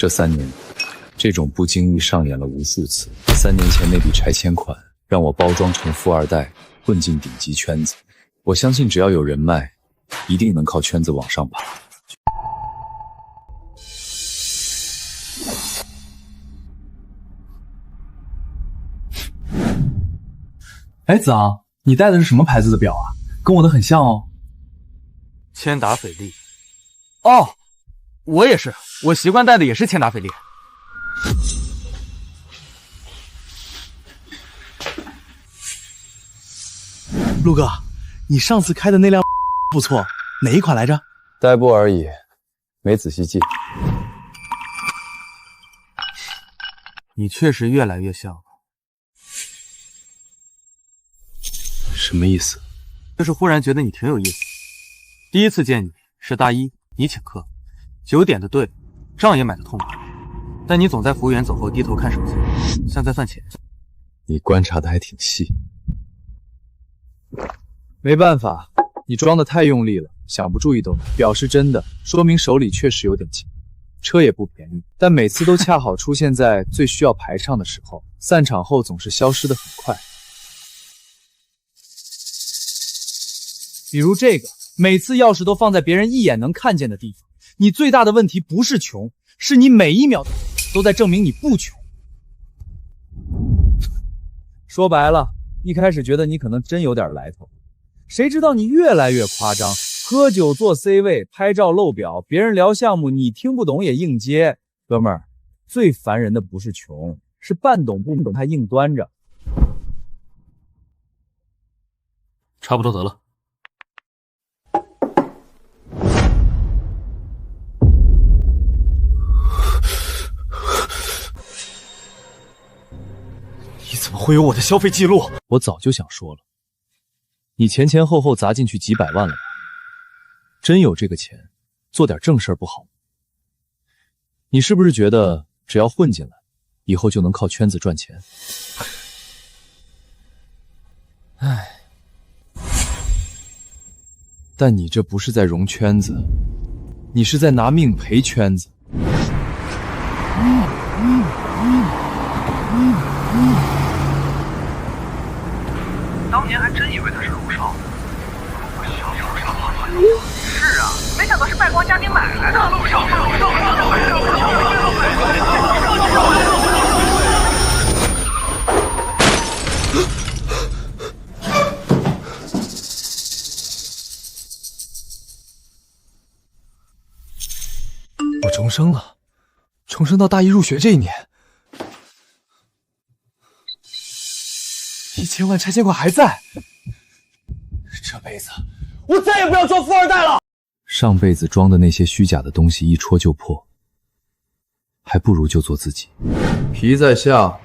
这3年，这种不经意上演了无数次。3年前那笔拆迁款，让我包装成富二代，混进顶级圈子。我相信只要有人脉，一定能靠圈子往上爬。哎，子昂，你戴的是什么牌子的表啊？跟我的很像哦。千达翡丽。哦，我也是，我习惯戴的也是千达翡丽。陆哥，你上次开的那辆不错，哪一款来着？代步而已，没仔细记。你确实越来越像了。什么意思？就是忽然觉得你挺有意思。第一次见你是大一，你请客，9点的队，账也买得痛快，但你总在服务员走后低头看手机，像在饭前。你观察的还挺细。没办法，你装的太用力了，想不注意都难。表是真的，说明手里确实有点钱。车也不便宜，但每次都恰好出现在最需要排场的时候，散场后总是消失得很快。比如这个，每次钥匙都放在别人一眼能看见的地方。你最大的问题不是穷，是你每一秒都在证明你不穷。说白了，一开始觉得你可能真有点来头，谁知道你越来越夸张，喝酒坐 C 位，拍照露表，别人聊项目你听不懂也硬接。哥们儿，最烦人的不是穷，是半懂不懂还硬端着。差不多得了。你怎么会有我的消费记录？我早就想说了，你前前后后砸进去几百万了吧？真有这个钱，做点正事不好吗？你是不是觉得只要混进来，以后就能靠圈子赚钱？唉，但你这不是在融圈子，你是在拿命赔圈子。当年还真以为他是陆少呢。是啊，没想到是败光家丁买来的。陆少，我重生了，重生到大一入学这一年。1000万拆迁款还在，这辈子我再也不要做富二代了。上辈子装的那些虚假的东西一戳就破，还不如就做自己。皮在像，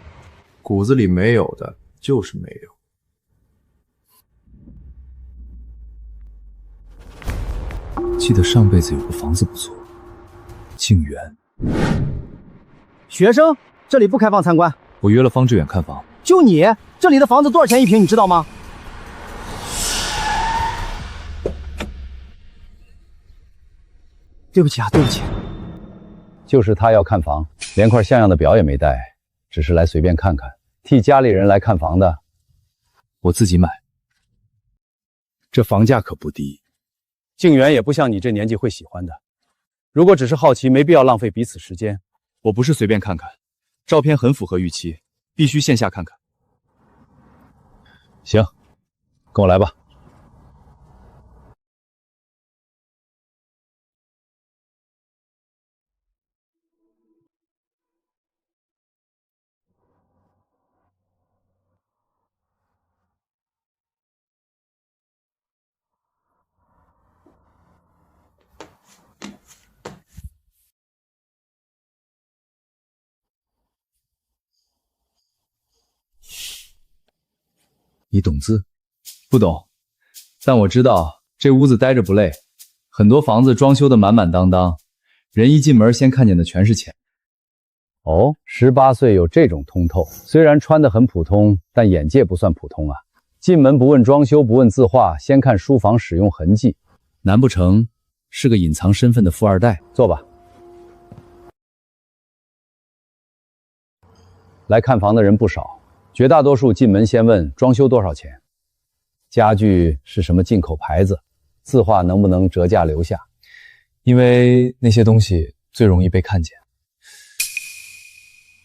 骨子里没有的就是没有。记得上辈子有个房子不错，静园。学生，这里不开放参观。我约了方志远看房。就你，这里的房子多少钱一平，你知道吗？对不起啊，对不起。就是他要看房，连块像样的表也没带，只是来随便看看，替家里人来看房的。我自己买，这房价可不低。静园也不像你这年纪会喜欢的。如果只是好奇，没必要浪费彼此时间。我不是随便看看，照片很符合预期，必须线下看看。行，跟我来吧。你懂字？不懂，但我知道这屋子待着不累，很多房子装修的满满当当，人一进门先看见的全是钱。哦，18岁有这种通透，虽然穿得很普通，但眼界不算普通啊。进门不问装修，不问字画，先看书房使用痕迹，难不成是个隐藏身份的富二代？坐吧。来看房的人不少，绝大多数进门先问装修多少钱，家具是什么进口牌子，字画能不能折价留下，因为那些东西最容易被看见。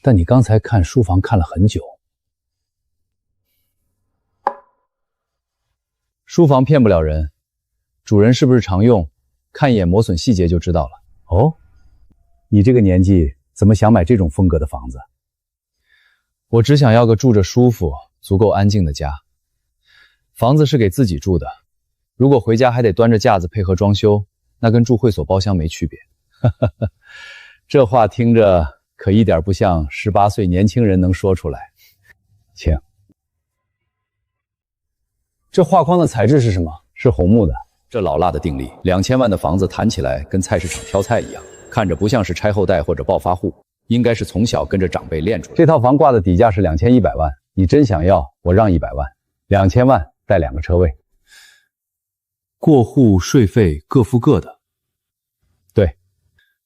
但你刚才看书房看了很久，书房骗不了人，主人是不是常用，看一眼磨损细节就知道了。哦，你这个年纪怎么想买这种风格的房子？我只想要个住着舒服、足够安静的家。房子是给自己住的，如果回家还得端着架子配合装修，那跟住会所包厢没区别。这话听着可一点不像18岁年轻人能说出来。请。这画框的材质是什么？是红木的。这老辣的定力，2000万的房子谈起来跟菜市场挑菜一样，看着不像是拆后代或者暴发户，应该是从小跟着长辈练出来。这套房挂的底价是2100万，你真想要，我让100万，2000万带2个车位，过户税费各付各的。对，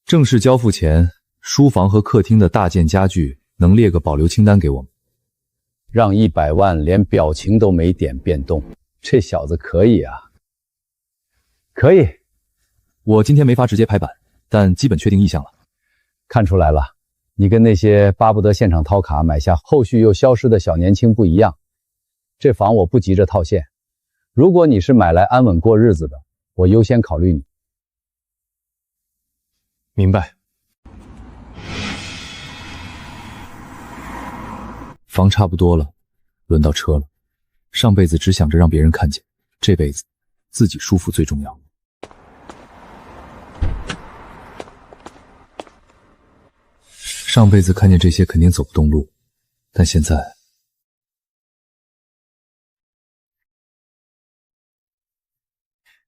正式交付前，书房和客厅的大件家具能列个保留清单给我们？让100万，连表情都没点变动，这小子可以啊。可以，我今天没法直接拍板，但基本确定意向了。看出来了，你跟那些巴不得现场掏卡买下后续又消失的小年轻不一样。这房我不急着套现，如果你是买来安稳过日子的，我优先考虑你。明白。房差不多了，轮到车了。上辈子只想着让别人看见，这辈子自己舒服最重要。上辈子看见这些肯定走不动路，但现在……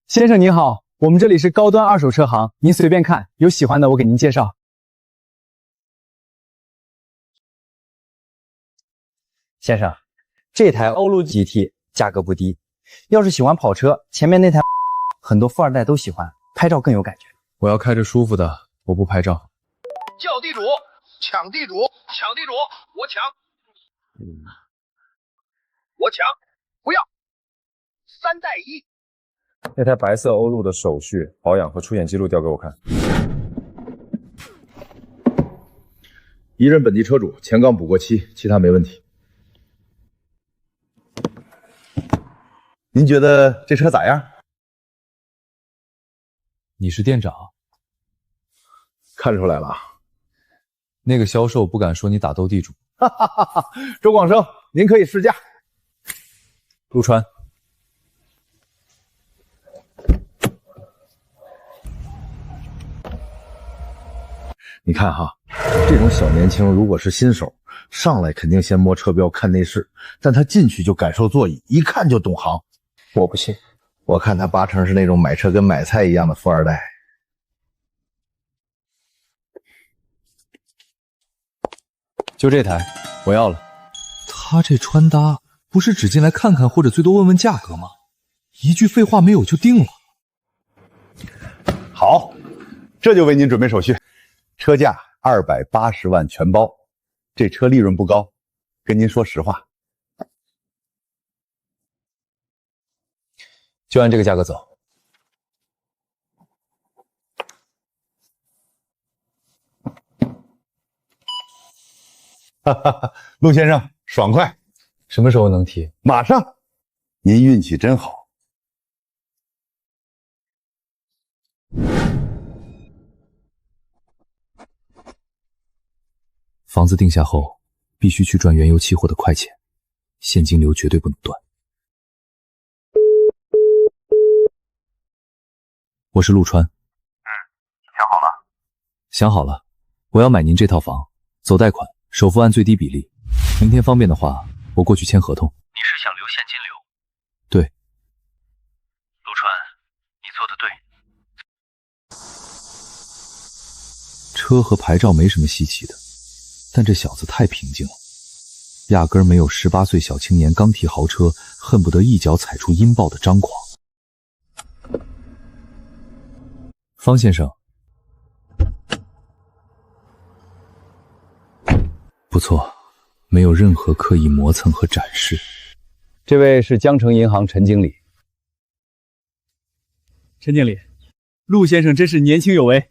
先生您好，我们这里是高端二手车行，您随便看，有喜欢的我给您介绍。先生，这台欧陆 GT 价格不低，要是喜欢跑车，前面那台很多富二代都喜欢，拍照更有感觉。我要开着舒服的，我不拍照。叫地主，抢地主，抢地主，我抢，我抢，不要，3带1。那台白色欧陆的手续、保养和出险记录调给我看。一任本地车主，前杠补过漆，其他没问题。您觉得这车咋样？你是店长？看出来了。那个销售不敢说你打斗地主。哈哈哈哈！周广生，您可以试驾。陆川。你看哈，这种小年轻如果是新手，上来肯定先摸车标看内饰，但他进去就感受座椅，一看就懂行。我不信，我看他8成是那种买车跟买菜一样的富二代。就这台，我要了。他这穿搭不是只进来看看或者最多问问价格吗？一句废话没有就定了。好，这就为您准备手续。车价280万全包，这车利润不高，跟您说实话。就按这个价格走。哈哈哈，陆先生，爽快！什么时候能提？马上！您运气真好。房子定下后，必须去赚原油期货的快钱，现金流绝对不能断。我是陆川。想好了？想好了，我要买您这套房，走贷款，首付按最低比例。明天方便的话，我过去签合同。你是想留现金流？对。陆川，你做得对。车和牌照没什么稀奇的，但这小子太平静了，压根儿没有18岁小青年刚提豪车，恨不得一脚踩出阴爆的张狂。方先生，不错，没有任何刻意磨蹭和展示。这位是江城银行陈经理。陈经理，陆先生真是年轻有为。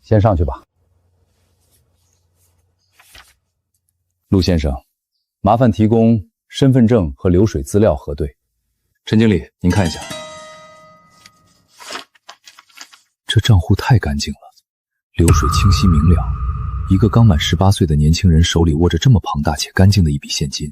先上去吧。陆先生，麻烦提供身份证和流水资料核对。陈经理，您看一下，这账户太干净了，流水清晰明了。一个刚满18岁的年轻人手里握着这么庞大且干净的一笔现金。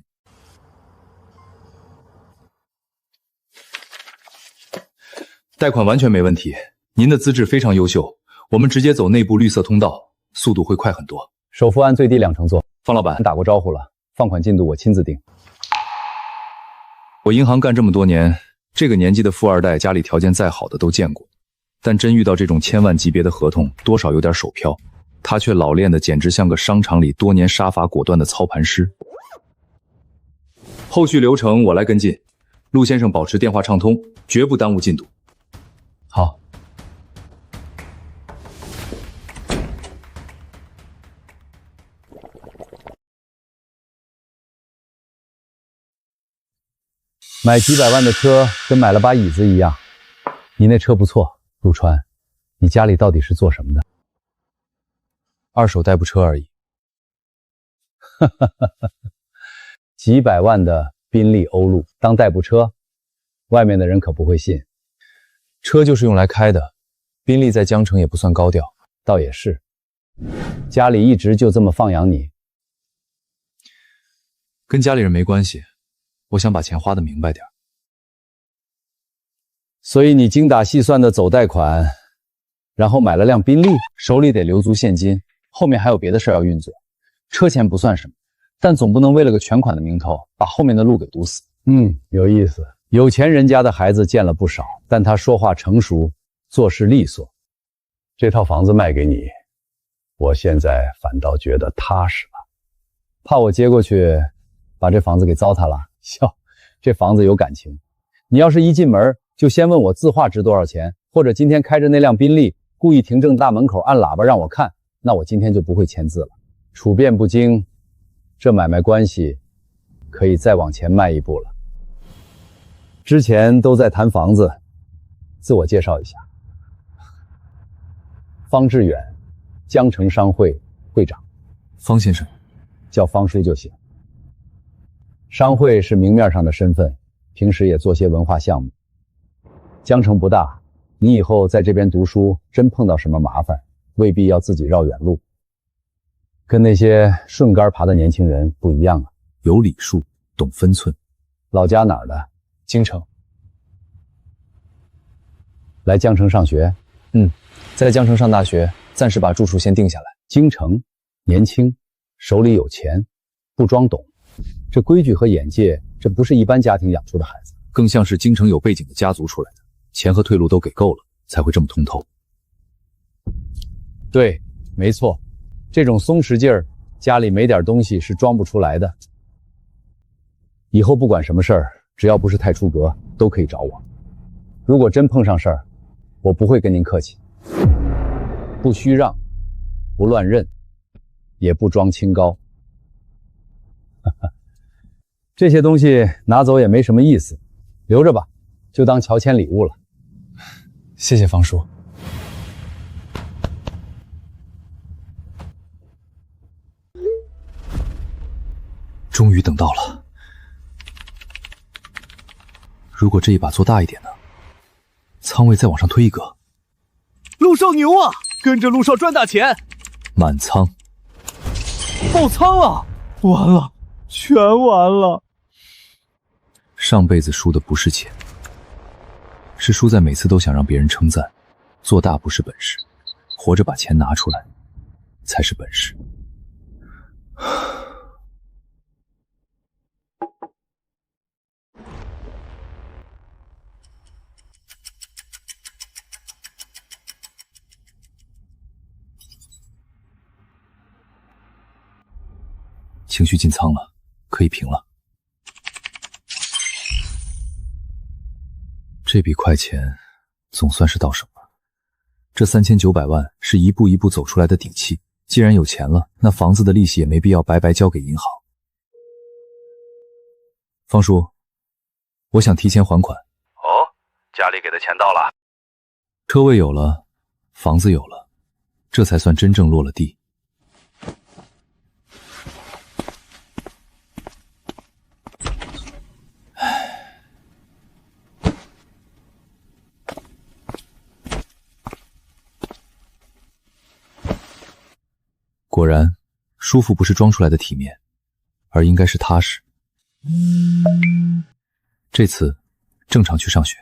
贷款完全没问题，您的资质非常优秀，我们直接走内部绿色通道，速度会快很多。首付按最低2成做。方老板打过招呼了，放款进度我亲自定。我银行干这么多年，这个年纪的富二代家里条件再好的都见过，但真遇到这种千万级别的合同，多少有点手飘。他却老练的简直像个商场里多年杀伐果断的操盘师。后续流程我来跟进，陆先生保持电话畅通，绝不耽误进度。好。买几百万的车跟买了把椅子一样，你那车不错，陆川，你家里到底是做什么的？二手代步车而已。几百万的宾利欧陆当代步车，外面的人可不会信。车就是用来开的，宾利在江城也不算高调。倒也是，家里一直就这么放养你。跟家里人没关系，我想把钱花得明白点。所以你精打细算的走贷款，然后买了辆宾利，手里得留足现金，后面还有别的事要运作。车钱不算什么，但总不能为了个全款的名头，把后面的路给堵死。有意思。有钱人家的孩子见了不少，但他说话成熟，做事利索。这套房子卖给你，我现在反倒觉得踏实了。怕我接过去把这房子给糟蹋了？笑，这房子有感情。你要是一进门就先问我字画值多少钱，或者今天开着那辆宾利故意停正大门口按喇叭让我看，那我今天就不会签字了。处变不惊，这买卖关系可以再往前迈一步了。之前都在谈房子，自我介绍一下，方志远，江城商会会长。方先生，叫方叔就行。商会是明面上的身份，平时也做些文化项目。江城不大，你以后在这边读书，真碰到什么麻烦，未必要自己绕远路。跟那些顺杆爬的年轻人不一样啊，有礼数，懂分寸。老家哪儿的？京城。来江城上学？在江城上大学，暂时把住处先定下来。京城，年轻，手里有钱，不装懂，这规矩和眼界，这不是一般家庭养出的孩子，更像是京城有背景的家族出来的，钱和退路都给够了，才会这么通透。对，没错，这种松弛劲儿，家里没点东西是装不出来的。以后不管什么事儿，只要不是太出格，都可以找我。如果真碰上事儿，我不会跟您客气，不虚让，不乱认，也不装清高。这些东西拿走也没什么意思，留着吧，就当乔迁礼物了。谢谢方叔。终于等到了。如果这一把做大一点呢？仓位再往上推一个。陆少牛啊，跟着陆少赚大钱。满仓。爆仓啊！完了，全完了。上辈子输的不是钱，是输在每次都想让别人称赞。做大不是本事，活着把钱拿出来才是本事。情绪进仓了，可以平了。这笔快钱总算是到手了。这3900万是一步一步走出来的底气，既然有钱了，那房子的利息也没必要白白交给银行。方叔，我想提前还款。哦，家里给的钱到了，车位有了，房子有了，这才算真正落了地。果然，舒服不是装出来的体面，而应该是踏实。这次正常去上学。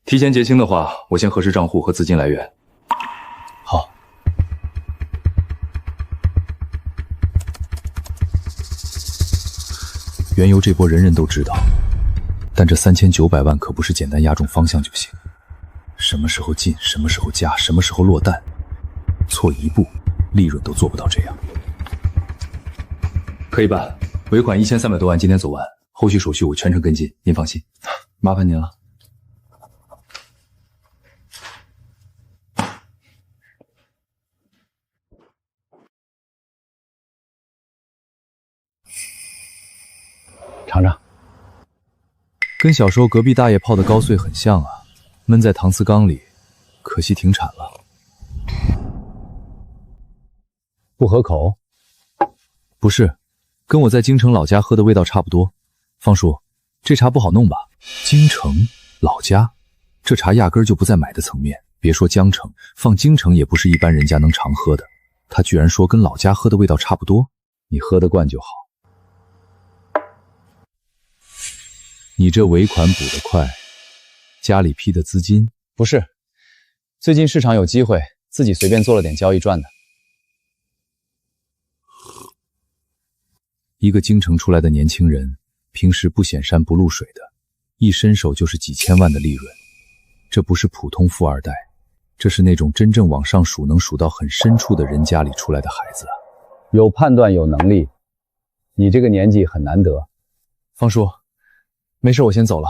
提前结清的话，我先核实账户和资金来源。好。原油这波人人都知道。但这3900万可不是简单压中方向就行，什么时候进，什么时候加，什么时候落单，错一步，利润都做不到这样。可以办，尾款1300多万，今天走完，后续手续我全程跟进，您放心。麻烦您了。尝尝。跟小时候隔壁大爷泡的高碎很像啊，焖在搪瓷缸里，可惜停产了。不合口？不是，跟我在京城老家喝的味道差不多。方叔，这茶不好弄吧？京城老家，这茶压根儿就不在买的层面，别说江城，放京城也不是一般人家能常喝的。他居然说跟老家喝的味道差不多，你喝得惯就好。你这尾款补得快，家里批的资金？不是，最近市场有机会，自己随便做了点交易赚的。一个京城出来的年轻人，平时不显山不露水的，一伸手就是几千万的利润。这不是普通富二代，这是那种真正往上数能数到很深处的人家里出来的孩子啊。有判断有能力，你这个年纪很难得。方叔，没事，我先走了，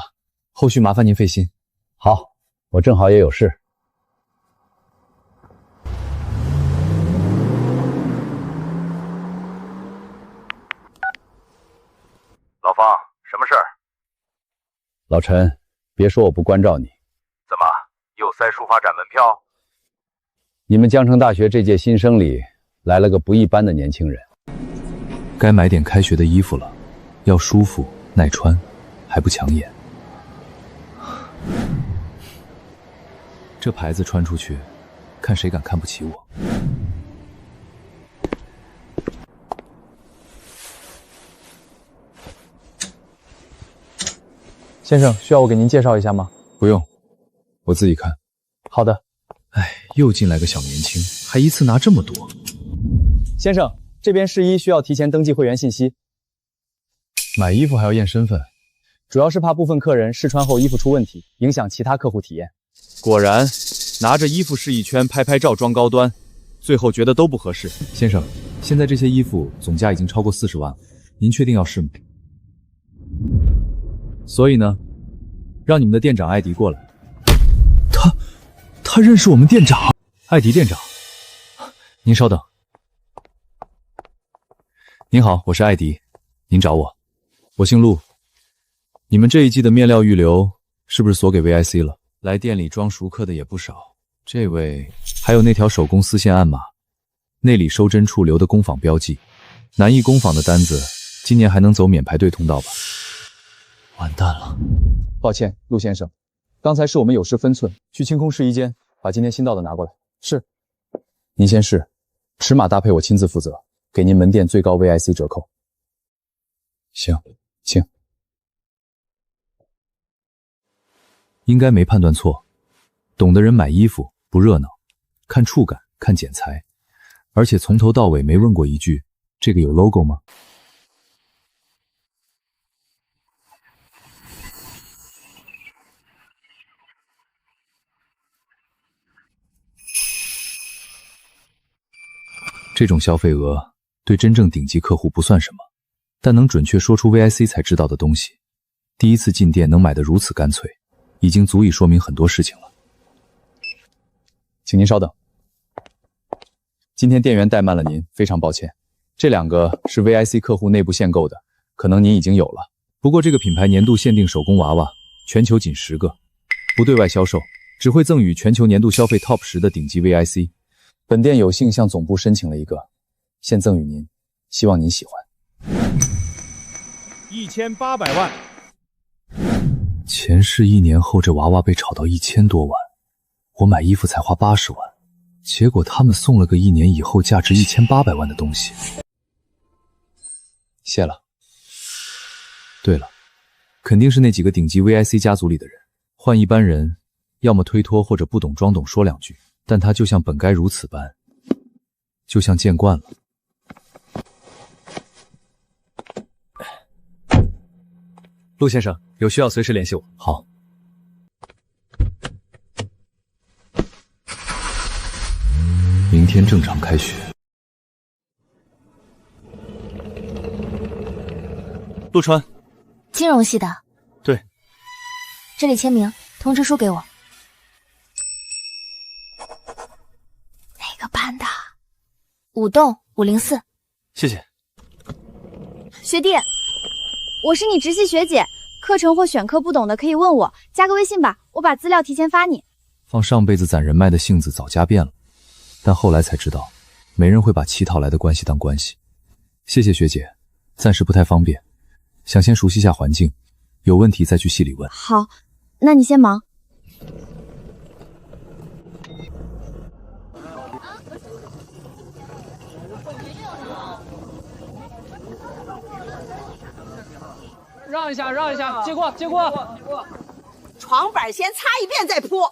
后续麻烦您费心。好，我正好也有事。老方，什么事儿？老陈，别说我不关照你。怎么又塞书法展门票？你们江城大学这届新生里来了个不一般的年轻人。该买点开学的衣服了，要舒服耐穿，还不抢眼。这牌子穿出去，看谁敢看不起我。先生，需要我给您介绍一下吗？不用，我自己看。好的。哎，又进来个小年轻，还一次拿这么多。先生，这边试衣需要提前登记会员信息。买衣服还要验身份，主要是怕部分客人试穿后衣服出问题，影响其他客户体验。果然，拿着衣服试一圈，拍照装高端，最后觉得都不合适。先生，现在这些衣服总价已经超过40万了，您确定要试吗？所以呢，让你们的店长艾迪过来。他认识我们店长，艾迪店长。您稍等。您好，我是艾迪，您找我。我姓陆。你们这一季的面料预留是不是锁给 VIC 了？来店里装熟客的也不少。这位，还有那条手工丝线暗码，内里收针处留的工坊标记，南艺工坊的单子，今年还能走免排队通道吧？完蛋了。抱歉，陆先生，刚才是我们有失分寸，去清空试衣间把今天新到的拿过来。是。您先试，尺码搭配我亲自负责，给您门店最高 VIC 折扣。行，请。应该没判断错，懂的人买衣服不热闹，看触感，看剪裁，而且从头到尾没问过一句这个有 logo 吗？这种消费额对真正顶级客户不算什么，但能准确说出 VIC 才知道的东西，第一次进店能买得如此干脆，已经足以说明很多事情了。请您稍等，今天店员怠慢了您，非常抱歉。这2个是 VIC 客户内部限购的，可能您已经有了。不过这个品牌年度限定手工娃娃，全球仅10个，不对外销售，只会赠予全球年度消费 TOP 10的顶级 VIC。本店有幸向总部申请了一个，现赠予您，希望您喜欢。1800万。前世1年后，这娃娃被炒到1000多万，我买衣服才花80万，结果他们送了个1年以后价值1800万的东西。谢了。对了，肯定是那几个顶级 VIC 家族里的人，换一般人，要么推脱或者不懂装懂说2句，但他就像本该如此般，就像见惯了。陆先生，有需要随时联系我。好。明天正常开学。陆川，金融系的。对。这里签名，通知书给我。哪个班的？5栋504。谢谢。学弟，我是你直系学姐，课程或选课不懂的可以问我，加个微信吧，我把资料提前发你。放上辈子攒人脉的性子早加遍了，但后来才知道，没人会把乞讨来的关系当关系。谢谢学姐，暂时不太方便，想先熟悉下环境，有问题再去系里问。好，那你先忙。让一下，让一下，接过，接过。床板先擦一遍再铺。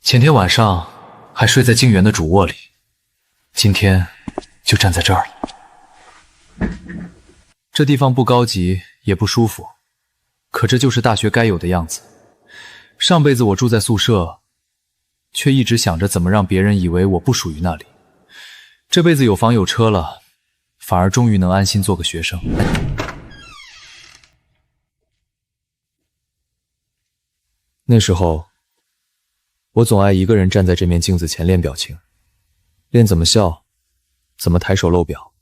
前天晚上还睡在静园的主卧里，今天就站在这儿了。这地方不高级，也不舒服。可这就是大学该有的样子。上辈子我住在宿舍，却一直想着怎么让别人以为我不属于那里。这辈子有房有车了，反而终于能安心做个学生。那时候，我总爱一个人站在这面镜子前练表情，练怎么笑，怎么抬手露表，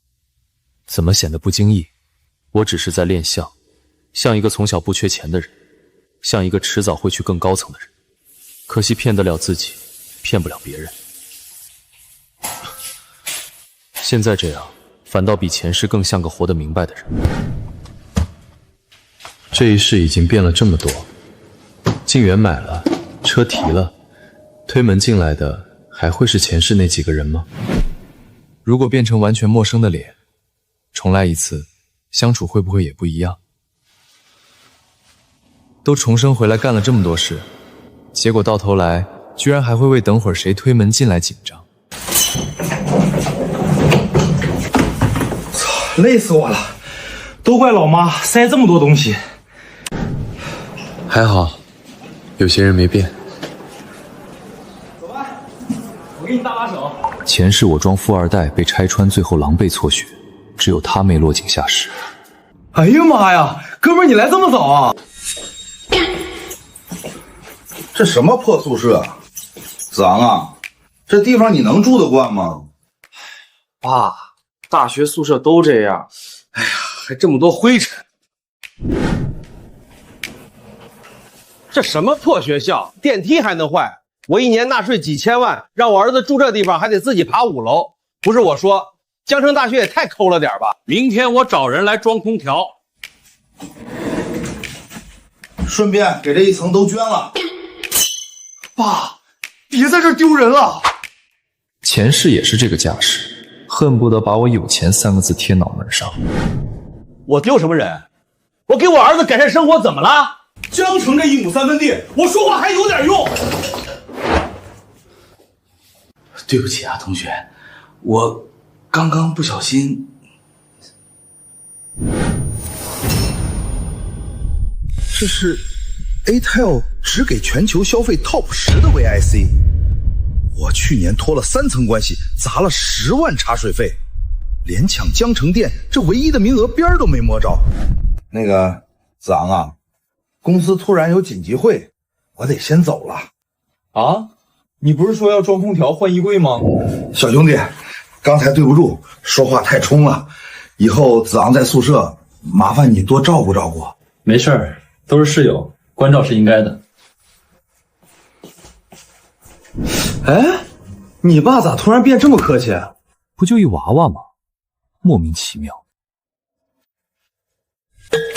怎么显得不经意。我只是在练相。像一个从小不缺钱的人，像一个迟早会去更高层的人，可惜骗得了自己，骗不了别人。现在这样，反倒比前世更像个活得明白的人。这一世已经变了这么多，静园买了，车提了，推门进来的还会是前世那几个人吗？如果变成完全陌生的脸，重来一次，相处会不会也不一样？都重生回来干了这么多事，结果到头来居然还会为等会儿谁推门进来紧张。操，累死我了！都怪老妈塞这么多东西。还好，有些人没变。走吧，我给你搭把手。前世我装富二代被拆穿，最后狼狈辍学，只有他没落井下石。哎呀妈呀，哥们儿你来这么早啊？这什么破宿舍，脏啊！这地方你能住得惯吗？爸，大学宿舍都这样。哎呀，还这么多灰尘。这什么破学校，电梯还能坏？我一年纳税几千万，让我儿子住这地方还得自己爬5楼。不是我说，江城大学也太抠了点吧？明天我找人来装空调，顺便给这一层都捐了。爸，别在这儿丢人了。前世也是这个架势，恨不得把我有钱3个字贴脑门上。我丢什么人？我给我儿子改善生活怎么了？江城这1亩3分地，我说话还有点用。对不起啊，同学，我刚刚不小心。这是 A-Tel 只给全球消费 TOP 10的 VIC。去年托了3层关系，砸了10万茶水费，连抢江城店这唯一的名额边都没摸着。那个子昂啊，公司突然有紧急会，我得先走了。啊？你不是说要装空调换衣柜吗？小兄弟，刚才对不住，说话太冲了，以后子昂在宿舍，麻烦你多照顾照顾。没事儿，都是室友，关照是应该的。哎，你爸咋突然变这么客气？不就一娃娃吗？莫名其妙。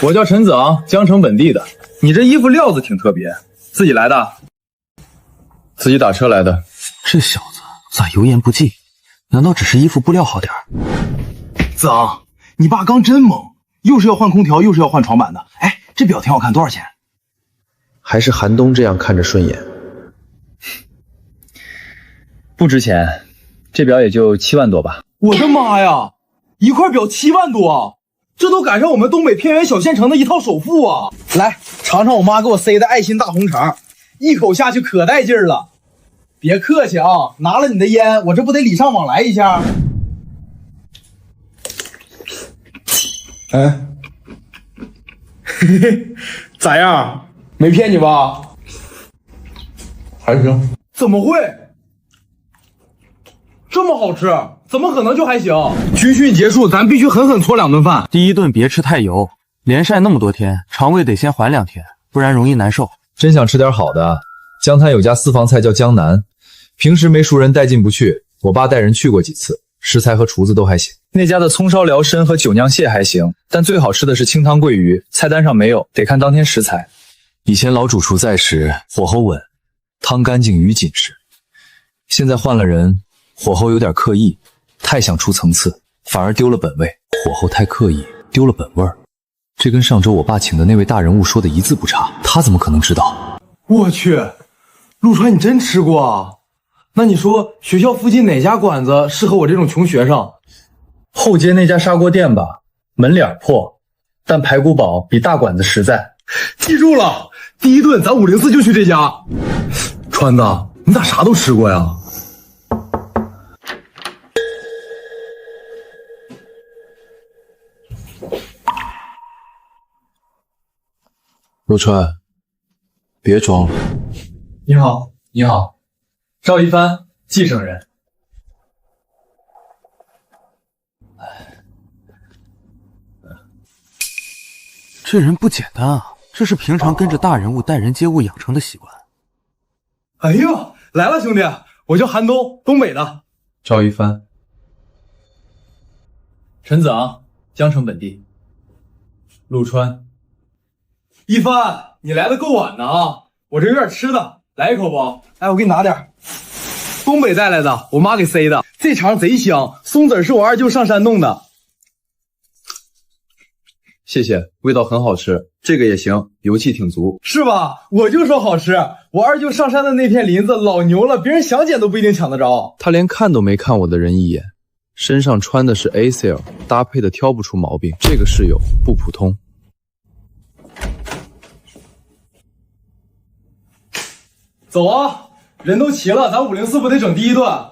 我叫陈子昂，江城本地的。你这衣服料子挺特别，自己来的？自己打车来的。这小子咋油盐不进？难道只是衣服布料好点？子昂，你爸刚真猛，又是要换空调，又是要换床板的。哎，这表挺好看，多少钱？还是韩东这样看着顺眼。不值钱，这表也就7万多吧。我的妈呀，一块表7万多，这都赶上我们东北偏远小县城的一套首付啊！来，尝尝我妈给我塞的爱心大红肠，一口下去可带劲儿了。别客气啊，拿了你的烟，我这不得礼尚往来一下？哎，嘿嘿，咋样？没骗你吧？还行。怎么会？这么好吃，怎么可能就还行？军训结束，咱必须狠狠搓2顿饭。第一顿别吃太油，连晒那么多天，肠胃得先缓2天，不然容易难受。真想吃点好的，江滩有家私房菜叫江南，平时没熟人带进不去，我爸带人去过几次，食材和厨子都还行。那家的葱烧辽参和酒酿蟹还行，但最好吃的是清汤桂鱼，菜单上没有，得看当天食材。以前老主厨在时，火候稳，汤干净鱼紧实。现在换了人，火候有点刻意，太想出层次，反而丢了本味。火候太刻意，丢了本味儿。这跟上周我爸请的那位大人物说的一字不差，他怎么可能知道？我去，陆川你真吃过啊？那你说学校附近哪家馆子适合我这种穷学生？后街那家砂锅店吧，门脸破，但排骨煲比大馆子实在。记住了，第一顿咱504就去这家。川子，你咋啥都吃过呀？陆川，别装了。你好，你好，赵一帆，继承人。这人不简单啊，这是平常跟着大人物待人接物养成的习惯。哎呦，来了兄弟，我叫韩东，东北的。赵一帆，陈子昂，江城本地。陆川，一帆，你来的够晚的啊！我这有点吃的，来一口不？哎，我给你拿点。东北带来的，我妈给塞的，这肠贼香，松子是我二舅上山弄的。谢谢，味道很好吃，这个也行，油气挺足，是吧？我就说好吃，我二舅上山的那片林子老牛了，别人想捡都不一定抢得着。他连看都没看我的人一眼，身上穿的是 A-Sale， 搭配的挑不出毛病，这个室友不普通。走啊，人都齐了，咱504不得整第一顿？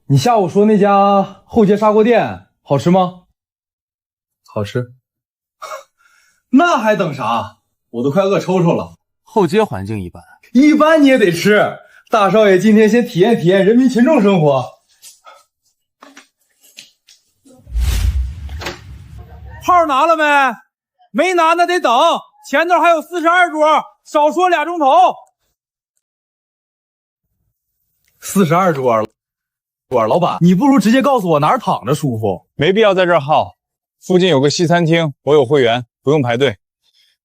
你下午说那家后街砂锅店好吃吗？好吃。那还等啥？我都快饿抽抽了。后街环境一般，一般你也得吃。大少爷今天先体验体验人民群众生活。号拿了没？没拿那得等，前头还有42桌，少说2钟头。42桌了，老板，你不如直接告诉我哪儿躺着舒服。没必要在这儿耗，附近有个西餐厅，我有会员，不用排队。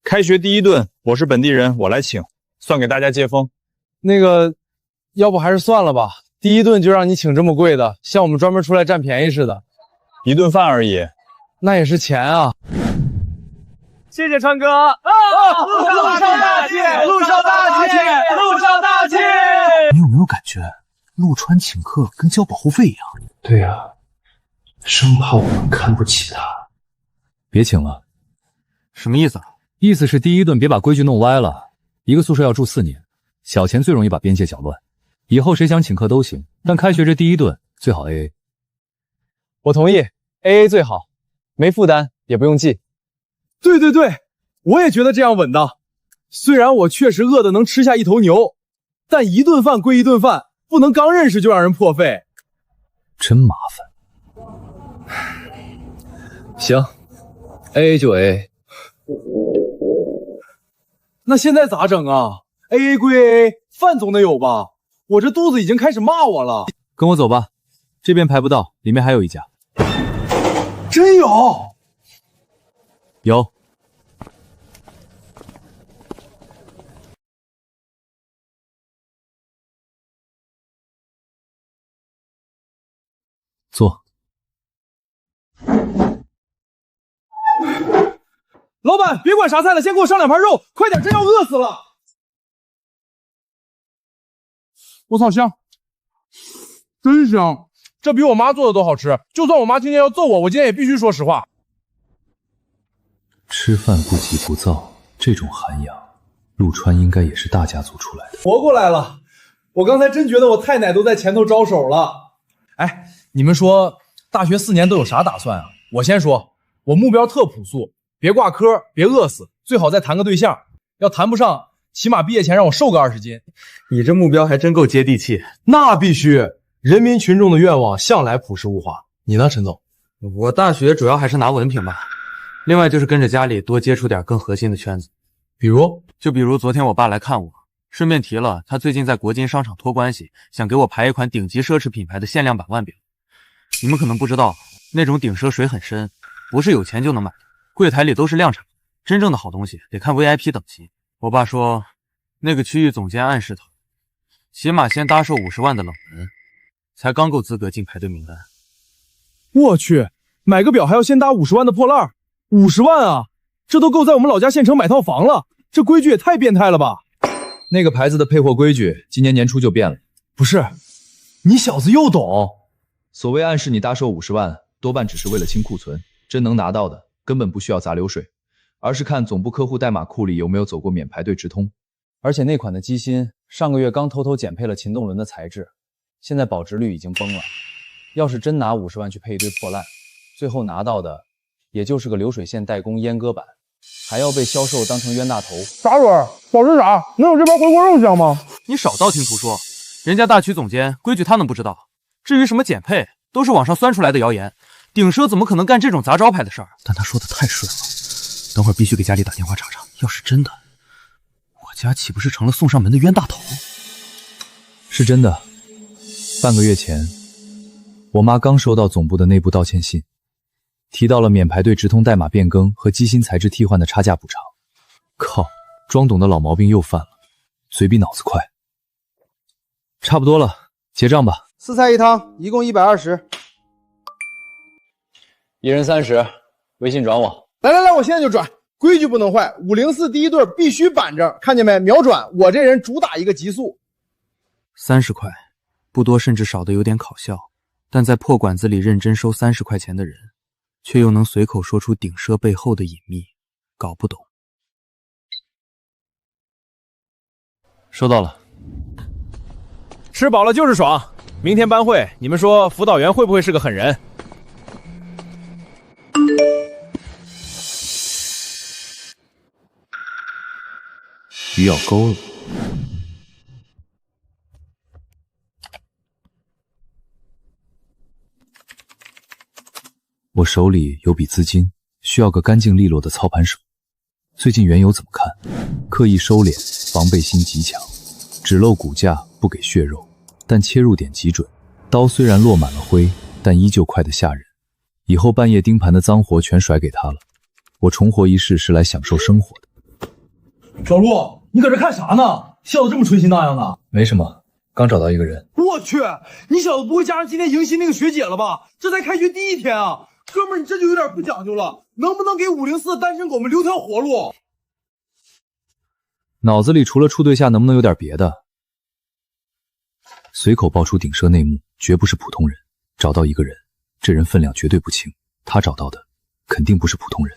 开学第一顿，我是本地人，我来请，算给大家接风。那个，要不还是算了吧，第一顿就让你请这么贵的，像我们专门出来占便宜似的。一顿饭而已，那也是钱啊。谢谢川哥啊！路上大气，路上大气，路上大气。你有没有感觉陆川请客跟交保护费一样？对呀，生怕我们看不起他。别请了。什么意思啊？意思是第一顿别把规矩弄歪了。一个宿舍要住4年，小钱最容易把边界搅乱。以后谁想请客都行，但开学这第一顿最好 AA。我同意 AA 最好，没负担也不用记。对对对，我也觉得这样稳当。虽然我确实饿得能吃下一头牛，但一顿饭归一顿饭，不能刚认识就让人破费，真麻烦。行 ，AA 就 AA。那现在咋整啊 ？AA 归 AA， 饭总得有吧？我这肚子已经开始骂我了。跟我走吧，这边排不到，里面还有一家。真有？有。坐。老板，别管啥菜了，先给我上2盘肉，快点，真要饿死了。我操，香，真香！这比我妈做的都好吃。就算我妈今天要揍我，我今天也必须说实话。吃饭不急不躁，这种涵养，陆川应该也是大家族出来的。活过来了，我刚才真觉得我太奶都在前头招手了。哎，你们说大学4年都有啥打算啊？我先说，我目标特朴素，别挂科，别饿死，最好再谈个对象，要谈不上，起码毕业前让我瘦个20斤。你这目标还真够接地气。那必须，人民群众的愿望向来朴实无华。你呢，陈总？我大学主要还是拿文凭吧，另外就是跟着家里多接触点更核心的圈子。比如昨天我爸来看我，顺便提了他最近在国金商场托关系，想给我排一款顶级奢侈品牌的限量版腕表。你们可能不知道，那种顶奢水很深，不是有钱就能买的，柜台里都是量产，真正的好东西得看 VIP 等级。我爸说，那个区域总监暗示他，起码先搭售50万的冷门，才刚够资格进排队名单。我去，买个表还要先搭50万的破烂，50万啊！这都够在我们老家县城买套房了，这规矩也太变态了吧！那个牌子的配货规矩今年年初就变了。不是，你小子又懂。所谓暗示你搭售50万，多半只是为了清库存，真能拿到的根本不需要砸流水，而是看总部客户代码库里有没有走过免排队直通。而且那款的机芯上个月刚偷偷减配了秦动轮的材质，现在保值率已经崩了。要是真拿50万去配一堆破烂，最后拿到的也就是个流水线代工阉割版，还要被销售当成冤大头。啥水？保值啥？能有这盘回锅肉香吗？你少道听途说，人家大区总监规矩他能不知道？至于什么减配，都是网上酸出来的谣言。顶奢怎么可能干这种砸招牌的事儿？但他说的太顺了，等会儿必须给家里打电话查查。要是真的，我家岂不是成了送上门的冤大头？是真的。半个月前，我妈刚收到总部的内部道歉信，提到了免排队直通代码变更和机芯材质替换的差价补偿。靠，装懂的老毛病又犯了，嘴比脑子快。差不多了，结账吧。4菜1汤，一共120。一人30，微信转我。来，我现在就转。规矩不能坏，504第一对必须板正，看见没？秒转，我这人主打一个极速。30块，不多甚至少的有点可笑，但在破馆子里认真收30块钱的人，却又能随口说出顶奢背后的隐秘，搞不懂。收到了。吃饱了就是爽。明天班会，你们说辅导员会不会是个狠人？鱼咬钩了。我手里有笔资金，需要个干净利落的操盘手。最近原油怎么看？刻意收敛，防备心极强，只露骨架不给血肉，但切入点极准。刀虽然落满了灰，但依旧快得吓人。以后半夜盯盘的脏活全甩给他了。我重活一世是来享受生活的。小陆，你搁这看啥呢？笑得这么春心荡漾的。没什么，刚找到一个人。我去，你小子不会加上今天迎新那个学姐了吧？这才开学第1天啊！哥们儿，你这就有点不讲究了，能不能给504的单身狗们留条活路？脑子里除了处对象，能不能有点别的？随口爆出顶奢内幕，绝不是普通人。找到一个人，这人分量绝对不轻。他找到的肯定不是普通人。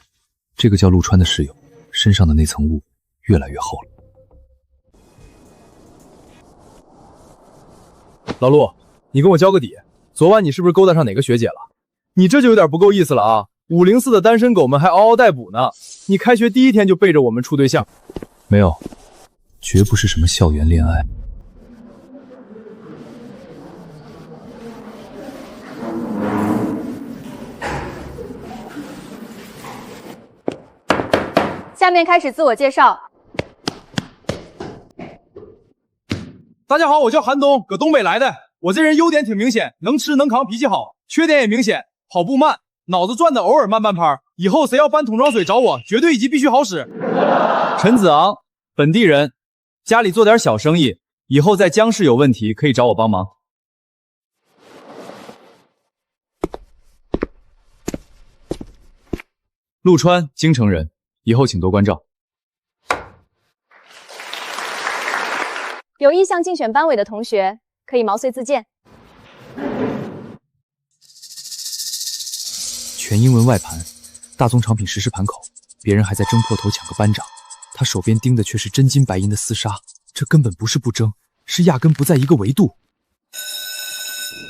这个叫陆川的室友，身上的那层雾越来越厚了。老陆，你跟我交个底，昨晚你是不是勾搭上哪个学姐了？你这就有点不够意思了啊！504的单身狗们还嗷嗷待哺呢，你开学第一天就背着我们处对象。没有，绝不是什么校园恋爱。下面开始自我介绍。大家好，我叫韩东，搁东北来的。我这人优点挺明显，能吃能扛，脾气好。缺点也明显，跑步慢，脑子转的偶尔慢半拍。以后谁要搬桶装水找我，绝对以及必须好使。陈子昂，本地人，家里做点小生意，以后在江市有问题可以找我帮忙。陆川，京城人，以后请多关照。有意向竞选班委的同学，可以毛遂自荐。全英文外盘，大宗产品实时盘口，别人还在争破头抢个班长，他手边盯的却是真金白银的厮杀，这根本不是不争，是压根不在一个维度。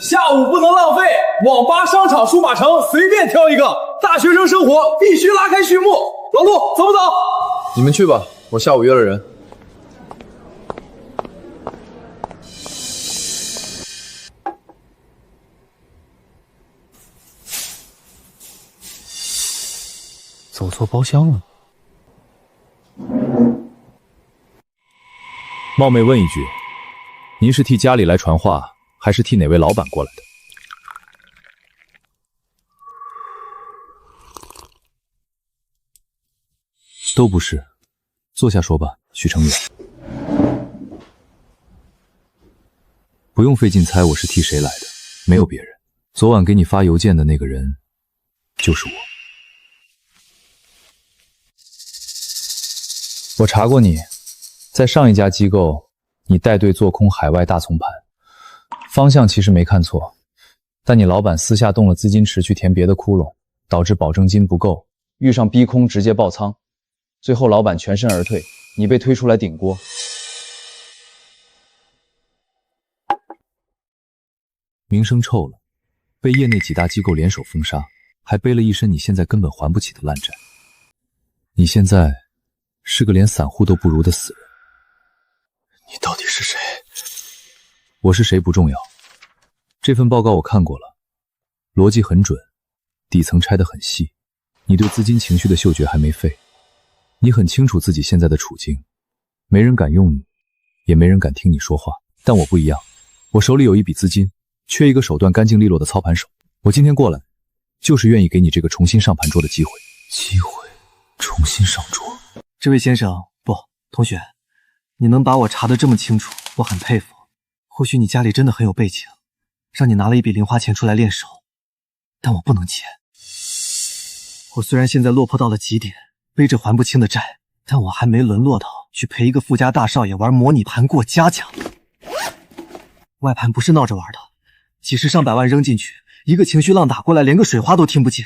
下午不能浪费，网吧、商场、数码城随便挑一个，大学生生活必须拉开序幕。老陆，走不走？你们去吧，我下午约了人。走错包厢了。冒昧问一句，您是替家里来传话，还是替哪位老板过来的？都不是，坐下说吧，许成远。不用费劲猜我是替谁来的，没有别人。昨晚给你发邮件的那个人，就是我。我查过你，在上一家机构，你带队做空海外大从盘，方向其实没看错，但你老板私下动了资金池去填别的窟窿，导致保证金不够，遇上逼空直接爆仓，最后老板全身而退，你被推出来顶锅。名声臭了，被业内几大机构联手封杀，还背了一身你现在根本还不起的烂债。你现在是个连散户都不如的死人。你到底是谁？我是谁不重要，这份报告我看过了，逻辑很准，底层拆得很细，你对资金情绪的嗅觉还没废。你很清楚自己现在的处境，没人敢用你，也没人敢听你说话。但我不一样，我手里有一笔资金，缺一个手段干净利落的操盘手。我今天过来，就是愿意给你这个重新上盘桌的机会。机会？重新上桌？这位先生，不，同学，你能把我查得这么清楚，我很佩服。或许你家里真的很有背景，让你拿了一笔零花钱出来练手，但我不能接。我虽然现在落魄到了极点，背着还不清的债，但我还没沦落到去陪一个富家大少爷玩模拟盘过家家。外盘不是闹着玩的，几十上百万扔进去，一个情绪浪打过来，连个水花都听不见。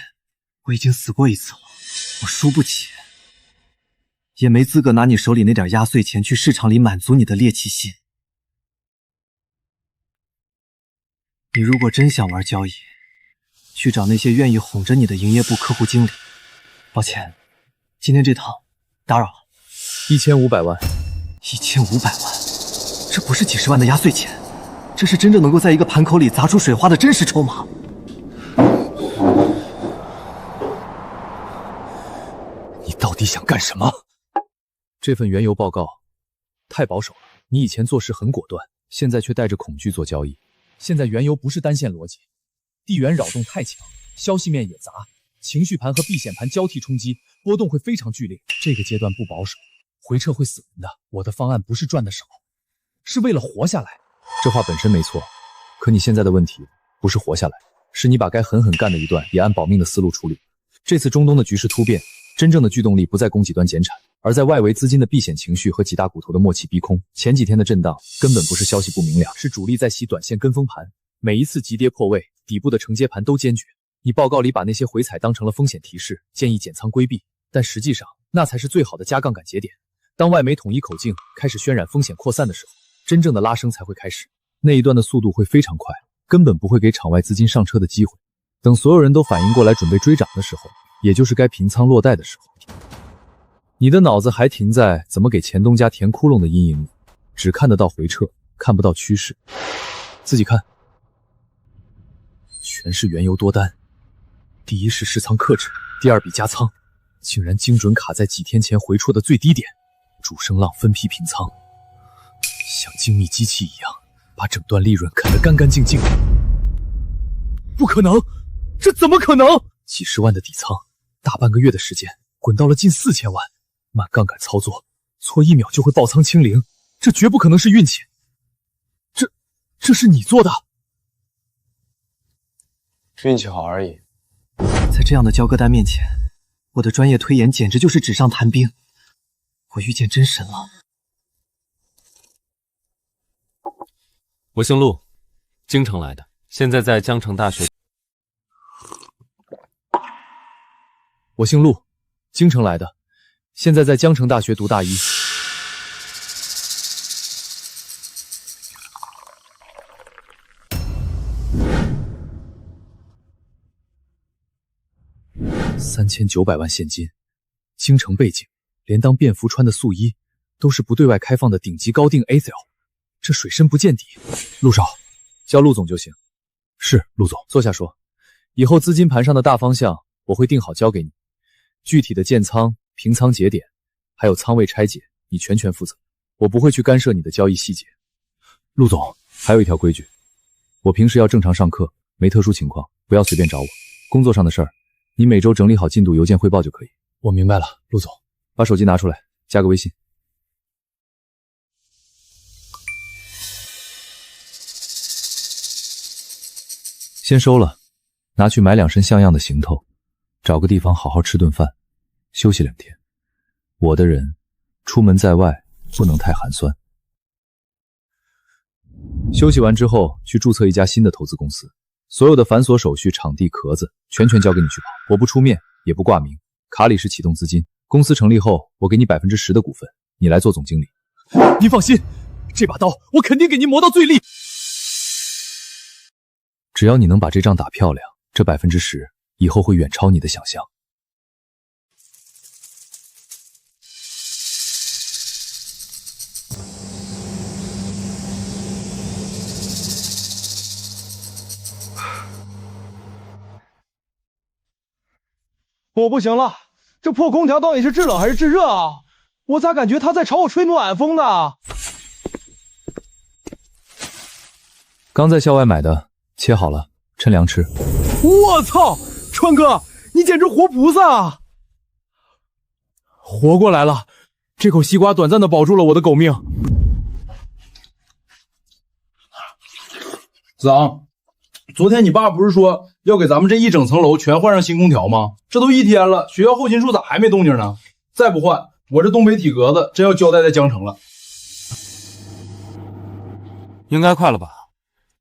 我已经死过一次了，我输不起，也没资格拿你手里那点压岁钱去市场里满足你的猎奇心。你如果真想玩交易，去找那些愿意哄着你的营业部客户经理。抱歉，今天这趟打扰了。1500万，1500万，这不是几十万的压岁钱，这是真正能够在一个盘口里砸出水花的真实筹码。你到底想干什么？这份原油报告太保守了，你以前做事很果断，现在却带着恐惧做交易。现在原油不是单线逻辑，地缘扰动太强，消息面也杂，情绪盘和避险盘交替冲击，波动会非常剧烈。这个阶段不保守，回撤会死人的。我的方案不是赚的少，是为了活下来。这话本身没错，可你现在的问题不是活下来，是你把该狠狠干的一段也按保命的思路处理。这次中东的局势突变，真正的巨动力不在供给端减产，而在外围资金的避险情绪和几大股头的默契逼空。前几天的震荡根本不是消息不明了，是主力在洗短线跟风盘，每一次急跌破位，底部的承接盘都坚决。你报告里把那些回踩当成了风险提示，建议减仓规避，但实际上那才是最好的加杠杆节点。当外媒统一口径开始渲染风险扩散的时候，真正的拉升才会开始。那一段的速度会非常快，根本不会给场外资金上车的机会。等所有人都反应过来准备追涨的时候，也就是该平仓落袋的时候，你的脑子还停在怎么给前东家填窟窿的阴影里，只看得到回撤，看不到趋势。自己看，全是原油多单，第一是试仓克制，第二笔加仓，竟然精准卡在几天前回戳的最低点，主升浪分批平仓，像精密机器一样把整段利润啃得干干净净。不可能，这怎么可能？几十万的底仓，大半个月的时间滚到了近4000万，慢杠杆操作，错1秒就会爆仓清零，这绝不可能是运气。这是你做的？运气好而已。在这样的交割单面前，我的专业推演简直就是纸上谈兵。我遇见真神了。我姓陆，京城来的，现在在江城大学。我姓陆，京城来的，现在在江城大学读大一。3900万现金，京城背景，连当便服穿的素衣，都是不对外开放的顶级高定 A 料，这水深不见底。陆少，叫陆总就行。是，陆总，坐下说。以后资金盘上的大方向我会定好交给你，具体的建仓、平仓节点，还有仓位拆解，你全权负责，我不会去干涉你的交易细节。陆总，还有一条规矩，我平时要正常上课，没特殊情况不要随便找我。工作上的事儿，你每周整理好进度，邮件汇报就可以。我明白了，陆总，把手机拿出来，加个微信。先收了，拿去买2身像样的行头，找个地方好好吃顿饭，休息2天。我的人，出门在外不能太寒酸。休息完之后，去注册一家新的投资公司，所有的繁琐手续、场地、壳子，全权交给你去跑。我不出面，也不挂名，卡里是启动资金。公司成立后，我给你10%的股份，你来做总经理。您放心，这把刀我肯定给您磨到最利。只要你能把这仗打漂亮，这10%以后会远超你的想象。我不行了，这破空调到底是制冷还是制热啊？我咋感觉他在朝我吹暖风呢？刚在校外买的，切好了，趁凉吃。我操，川哥，你简直活菩萨！活过来了，这口西瓜短暂的保住了我的狗命。子昂，昨天你爸不是说要给咱们这一整层楼全换上新空调吗？这都1天了，学校后勤处咋还没动静呢？再不换，我这东北体格子真要交代在江城了。应该快了吧？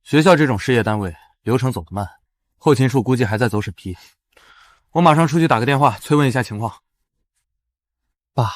学校这种事业单位，流程走得慢，后勤处估计还在走审批。我马上出去打个电话，催问一下情况。爸，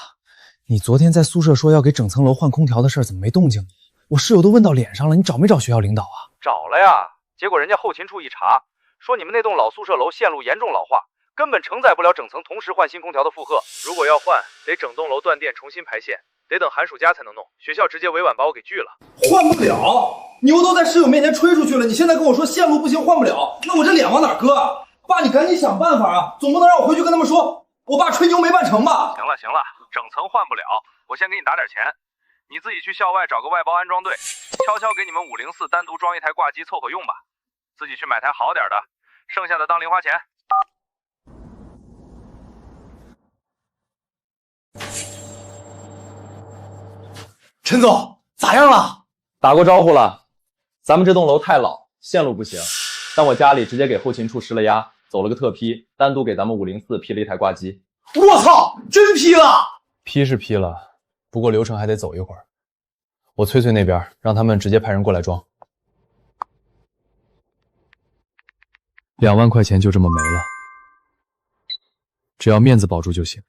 你昨天在宿舍说要给整层楼换空调的事怎么没动静？我室友都问到脸上了，你找没找学校领导啊？找了呀，结果人家后勤处一查，说你们那栋老宿舍楼线路严重老化，根本承载不了整层同时换新空调的负荷。如果要换，得整栋楼断电重新排线，得等寒暑假才能弄。学校直接委婉把我给拒了。换不了，牛都在室友面前吹出去了，你现在跟我说线路不行换不了，那我这脸往哪搁啊？爸，你赶紧想办法啊，总不能让我回去跟他们说我爸吹牛没办成吧？行了，整层换不了，我先给你打点钱，你自己去校外找个外包安装队，悄悄给你们504单独装一台挂机凑合用吧，自己去买台好点的，剩下的当零花钱。陈总，咋样了？打过招呼了，咱们这栋楼太老，线路不行，但我家里直接给后勤处施了压，走了个特批，单独给咱们504批了一台挂机。我操，真批了！批是批了，不过流程还得走一会儿。我翠翠那边让他们直接派人过来装。2万块钱就这么没了，只要面子保住就行。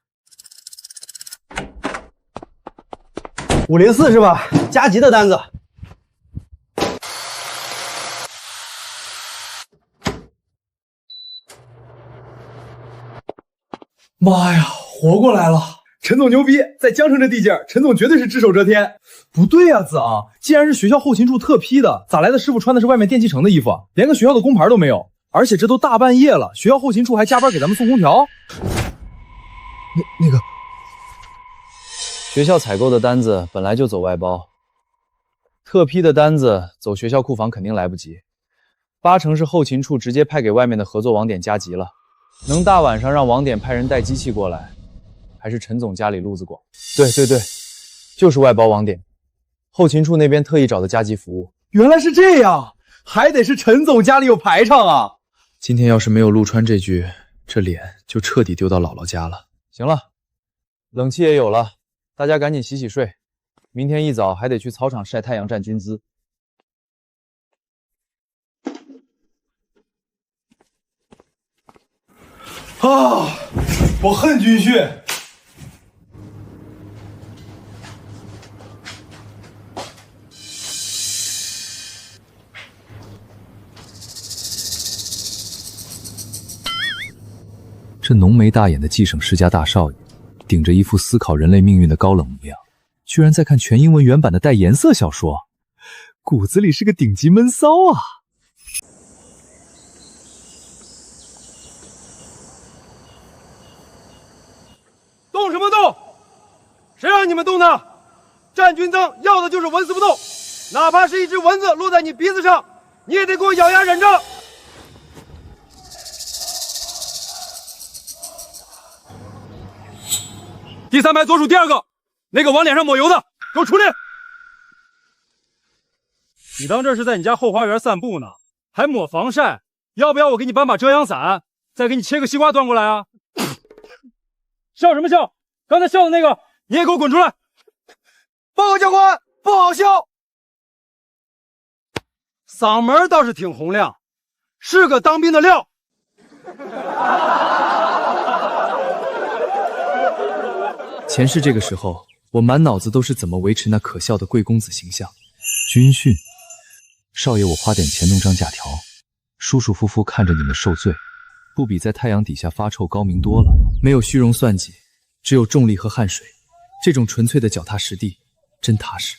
504是吧？加急的单子。妈呀，活过来了！陈总牛逼，在江城这地界，陈总绝对是只手遮天。不对呀，子昂，既然是学校后勤处特批的，咋来的师傅穿的是外面电器城的衣服，连个学校的工牌都没有？而且这都大半夜了，学校后勤处还加班给咱们送空调。那个，学校采购的单子本来就走外包，特批的单子走学校库房肯定来不及，8成是后勤处直接派给外面的合作网点加急了。能大晚上让网点派人带机器过来，还是陈总家里路子广。对，就是外包网点，后勤处那边特意找的加急服务。原来是这样，还得是陈总家里有排场啊！今天要是没有陆川这句，这脸就彻底丢到姥姥家了。行了，冷气也有了，大家赶紧洗洗睡，明天一早还得去操场晒太阳站军姿。啊！我恨军训。这浓眉大眼的冀省世家大少爷，顶着一副思考人类命运的高冷模样，居然在看全英文原版的带颜色小说，骨子里是个顶级闷骚啊！动什么动？谁让你们动的？站军增要的就是纹丝不动，哪怕是一只蚊子落在你鼻子上，你也得给我咬牙忍着。第3排左数第2个，那个往脸上抹油的，给我出列！你当这是在你家后花园散步呢，还抹防晒？要不要我给你搬把遮阳伞，再给你切个西瓜端过来啊？笑什么笑？刚才笑的那个，你也给我滚出来！报告教官，不好笑。嗓门倒是挺洪亮，是个当兵的料。前世这个时候，我满脑子都是怎么维持那可笑的贵公子形象。军训，少爷，我花点钱弄张假条，舒舒服服看着你们受罪，不比在太阳底下发臭高明多了。没有虚荣算计，只有重力和汗水，这种纯粹的脚踏实地，真踏实。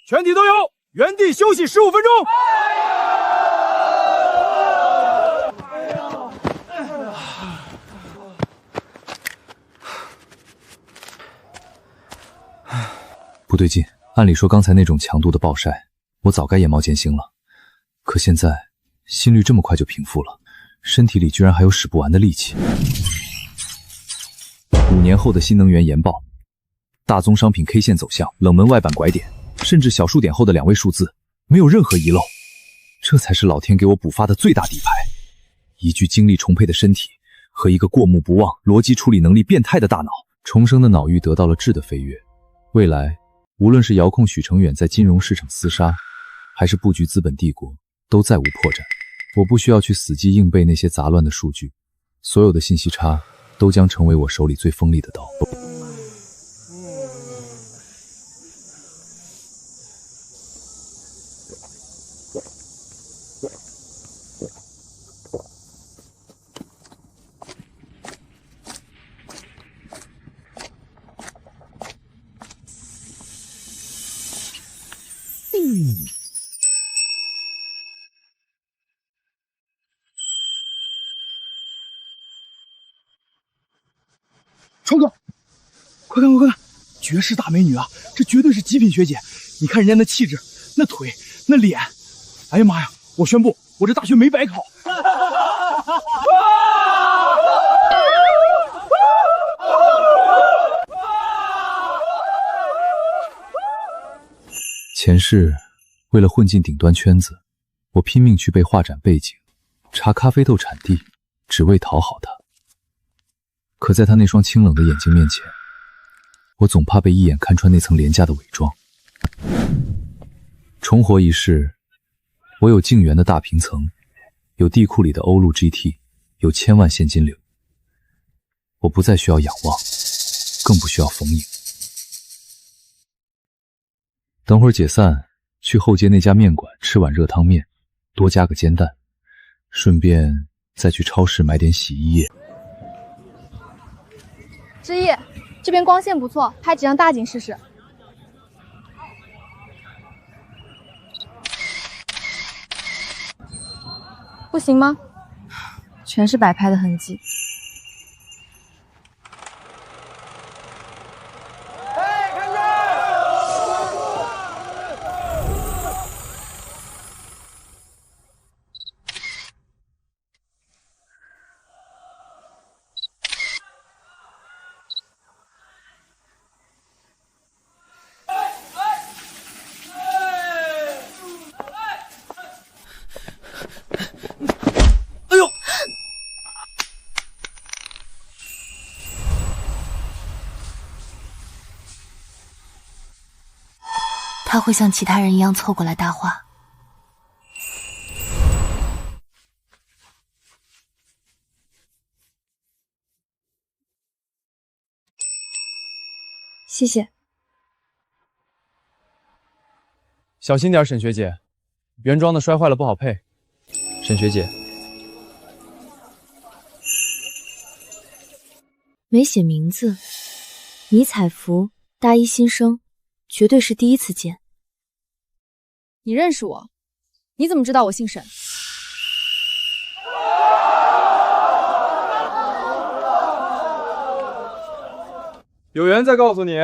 全体都有，原地休息15分钟。不对劲，按理说刚才那种强度的暴晒，我早该眼冒尖星了。可现在心率这么快就平复了，身体里居然还有使不完的力气。5年后的新能源研报，大宗商品 K 线走向，冷门外板拐点，甚至小数点后的2位数字，没有任何遗漏。这才是老天给我补发的最大底牌。一具精力充沛的身体和一个过目不忘、逻辑处理能力变态的大脑，重生的脑域得到了质的飞跃。未来无论是遥控许成远在金融市场厮杀，还是布局资本帝国，都再无破绽。我不需要去死记硬背那些杂乱的数据，所有的信息差都将成为我手里最锋利的刀。川哥，快看快看，绝世大美女啊！这绝对是极品学姐。你看人家那气质、那腿、那脸，哎呀妈呀！我宣布，我这大学没白考。前世为了混进顶端圈子，我拼命去背画展背景，查咖啡豆产地，只为讨好他。可在他那双清冷的眼睛面前，我总怕被一眼看穿那层廉价的伪装。重活一世，我有静园的大平层，有地库里的欧陆 GT， 有1000万现金流。我不再需要仰望，更不需要逢迎。等会儿解散，去后街那家面馆吃碗热汤面，多加个煎蛋，顺便再去超市买点洗衣液。之一，这边光线不错，拍几张大景试试。不行吗？全是摆拍的痕迹。他会像其他人一样凑过来搭话。谢谢。小心点，沈学姐，原装的摔坏了不好配。沈学姐，没写名字，迷彩服，大一新生，绝对是第一次见。你认识我？你怎么知道我姓沈？有缘再告诉你。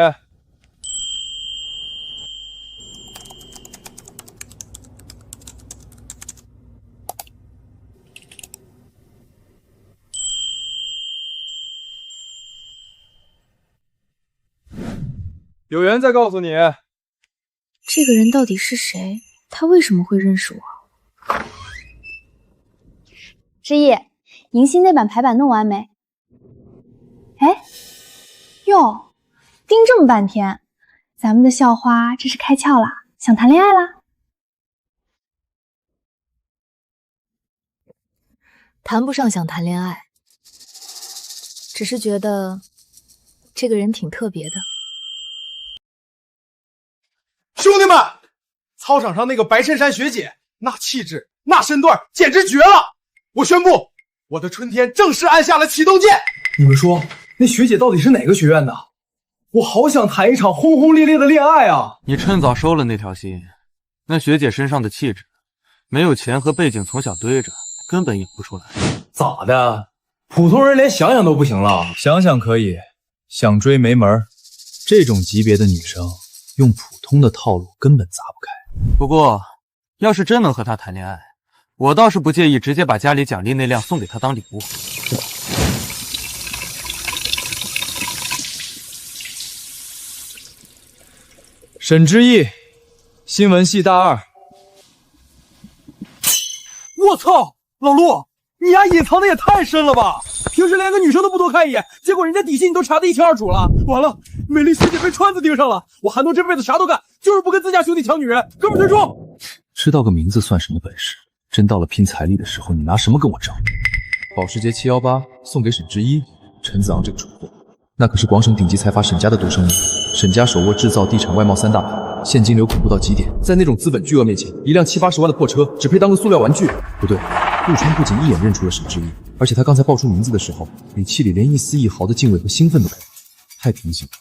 有缘再告诉你。这个人到底是谁？他为什么会认识我？之一，迎新那版排版弄完没？哎，哟，盯这么半天，咱们的校花这是开窍啦，想谈恋爱啦？谈不上想谈恋爱，只是觉得这个人挺特别的。兄弟们，操场上那个白衬衫学姐，那气质，那身段，简直绝了！我宣布，我的春天正式按下了启动键。你们说，那学姐到底是哪个学院的？我好想谈一场轰轰烈烈的恋爱啊！你趁早收了那条心。那学姐身上的气质，没有钱和背景从小堆着，根本演不出来。咋的？普通人连想想都不行了？想想可以，想追没门。这种级别的女生，用普通的套路根本砸不开。不过，要是真能和她谈恋爱，我倒是不介意直接把家里奖励那辆送给她当礼物。沈之意，新闻系大二。我操，老陆，你丫隐藏的也太深了吧！平时连个女生都不多看一眼，结果人家底细你都查得一清二楚了。完了，美丽学姐被川子盯上了，我韩东这辈子啥都干，就是不跟自家兄弟抢女人。哥们退出！知道个名字算什么本事？真到了拼财力的时候，你拿什么跟我争？保时捷718送给沈之一，陈子昂这个蠢货，那可是广省顶级财阀沈家的独生女。沈家手握制造、地产、外贸3大盘，现金流恐怖到极点。在那种资本巨鳄面前，一辆70-80万的破车只配当个塑料玩具。不对，陆川不仅一眼认出了沈之一，而且他刚才报出名字的时候，语气里连一丝一毫的敬畏和兴奋都没有，太平静了，